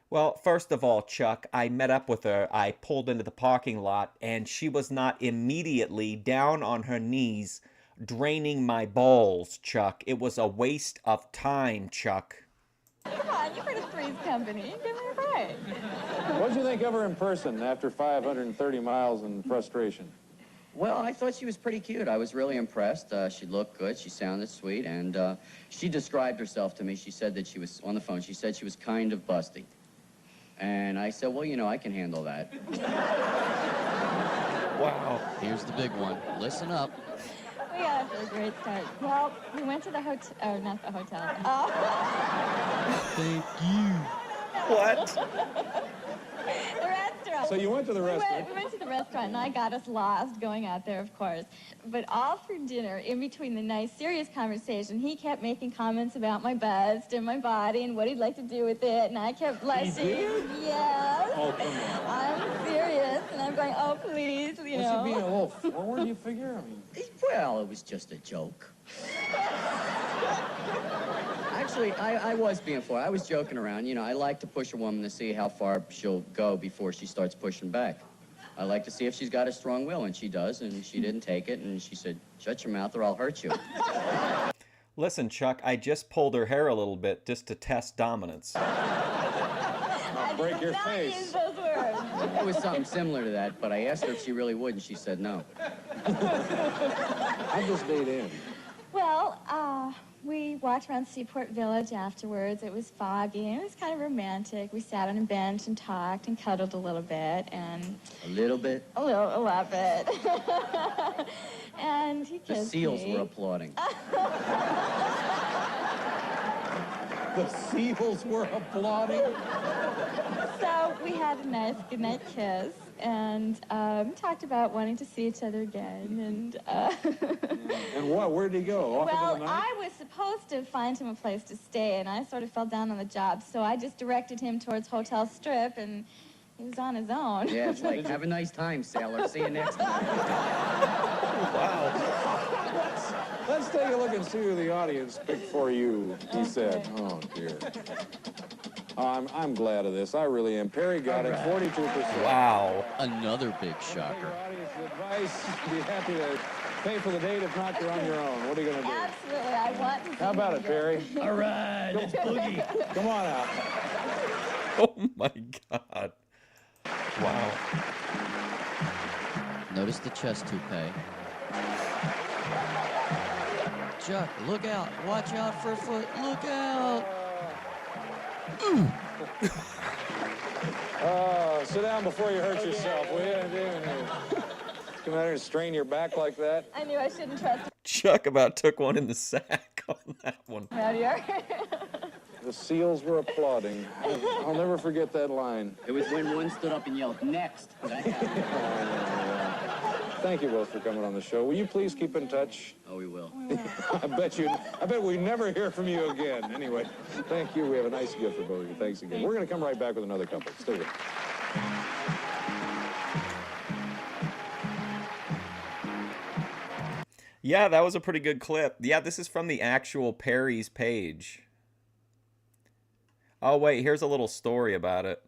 Well, first of all, Chuck, I met up with her. I pulled into the parking lot, and she was not immediately down on her knees draining my balls, Chuck. It was a waste of time, Chuck. Come on, you've heard of Three's Company. Give me a break. What did you think of her in person after 530 miles and frustration? Well, I thought she was pretty cute. I was really impressed. She looked good. She sounded sweet. And she described herself to me. She said that she was, on the phone, she said she was kind of busty. And I said, well, you know, I can handle that. Wow. Here's the big one. Listen up. We got off to a great start. Well, we went to the hotel, oh, not the hotel. Thank you. What? The restaurant. So you went to the restaurant? We went to the restaurant, and I got us lost going out there, of course. But all through dinner, in between the nice, serious conversation, he kept making comments about my bust and my body and what he'd like to do with it, and I kept blushing. He did? Yes. Oh, come on. I'm serious, and I'm going, oh, please, you know. Was he being a little forward, you figure? I mean... Well, it was just a joke. Actually, I was being forward. I was joking around. You know, I like to push a woman to see how far she'll go before she starts pushing back. I like to see if she's got a strong will, and she does, and she didn't take it, and she said, shut your mouth or I'll hurt you. Listen, Chuck, I just pulled her hair a little bit just to test dominance. I'll break your face. Use those words. It was something similar to that, but I asked her if she really would, and she said no. How'd this date end? Well, we walked around Seaport Village afterwards. It was foggy, and it was kind of romantic. We sat on a bench and talked and cuddled a little bit, and... A little bit? A lot bit. And he The kissed seals me. were applauding. The seals were applauding. So we had a nice goodnight kiss, and talked about wanting to see each other again, And what? Where'd he go? Off Well, into the night? I was supposed to find him a place to stay, and I sort of fell down on the job, so I just directed him towards Hotel Strip, and he was on his own. Yeah, it's like, have a nice time, sailor. See you next time. Let's take a look and see who the audience picked for you, he said. Oh, dear. I'm glad of this. I really am. Perry got it, 42%. Wow. Another big shocker. Audience advice, be happy to pay for the date. If not, you're on your own. What are you going to do? Absolutely, I want to see How about him it, Perry? again. All right, let's boogie. Come on out. Oh my God. Wow. Notice the chest toupee. Chuck, look out. Watch out for a foot. Look out. Sit down before you hurt yourself, will you? Come out here and strain your back like that. I knew I shouldn't trust Chuck about took one in the sack on that one. him out here. The seals were applauding. I'll never forget that line. It was when one stood up and yelled, next. Thank you both for coming on the show. Will you please keep in touch? Oh, we will. I bet we never hear from you again. Anyway, thank you. We have a nice gift for both of you. Thanks again. We're going to come right back with another couple. Stay with us. Yeah, that was a pretty good clip. Yeah, this is from the actual Perry's page. Oh, wait, here's a little story about it.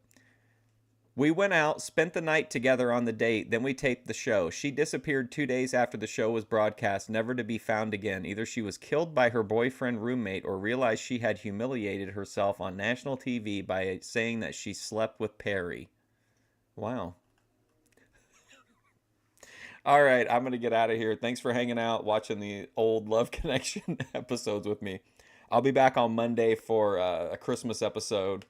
We went out, spent the night together on the date, then we taped the show. She disappeared 2 days after the show was broadcast, never to be found again. Either she was killed by her boyfriend roommate or realized she had humiliated herself on national TV by saying that she slept with Perry. Wow. All right, I'm going to get out of here. Thanks for hanging out, watching the old Love Connection episodes with me. I'll be back on Monday for a Christmas episode.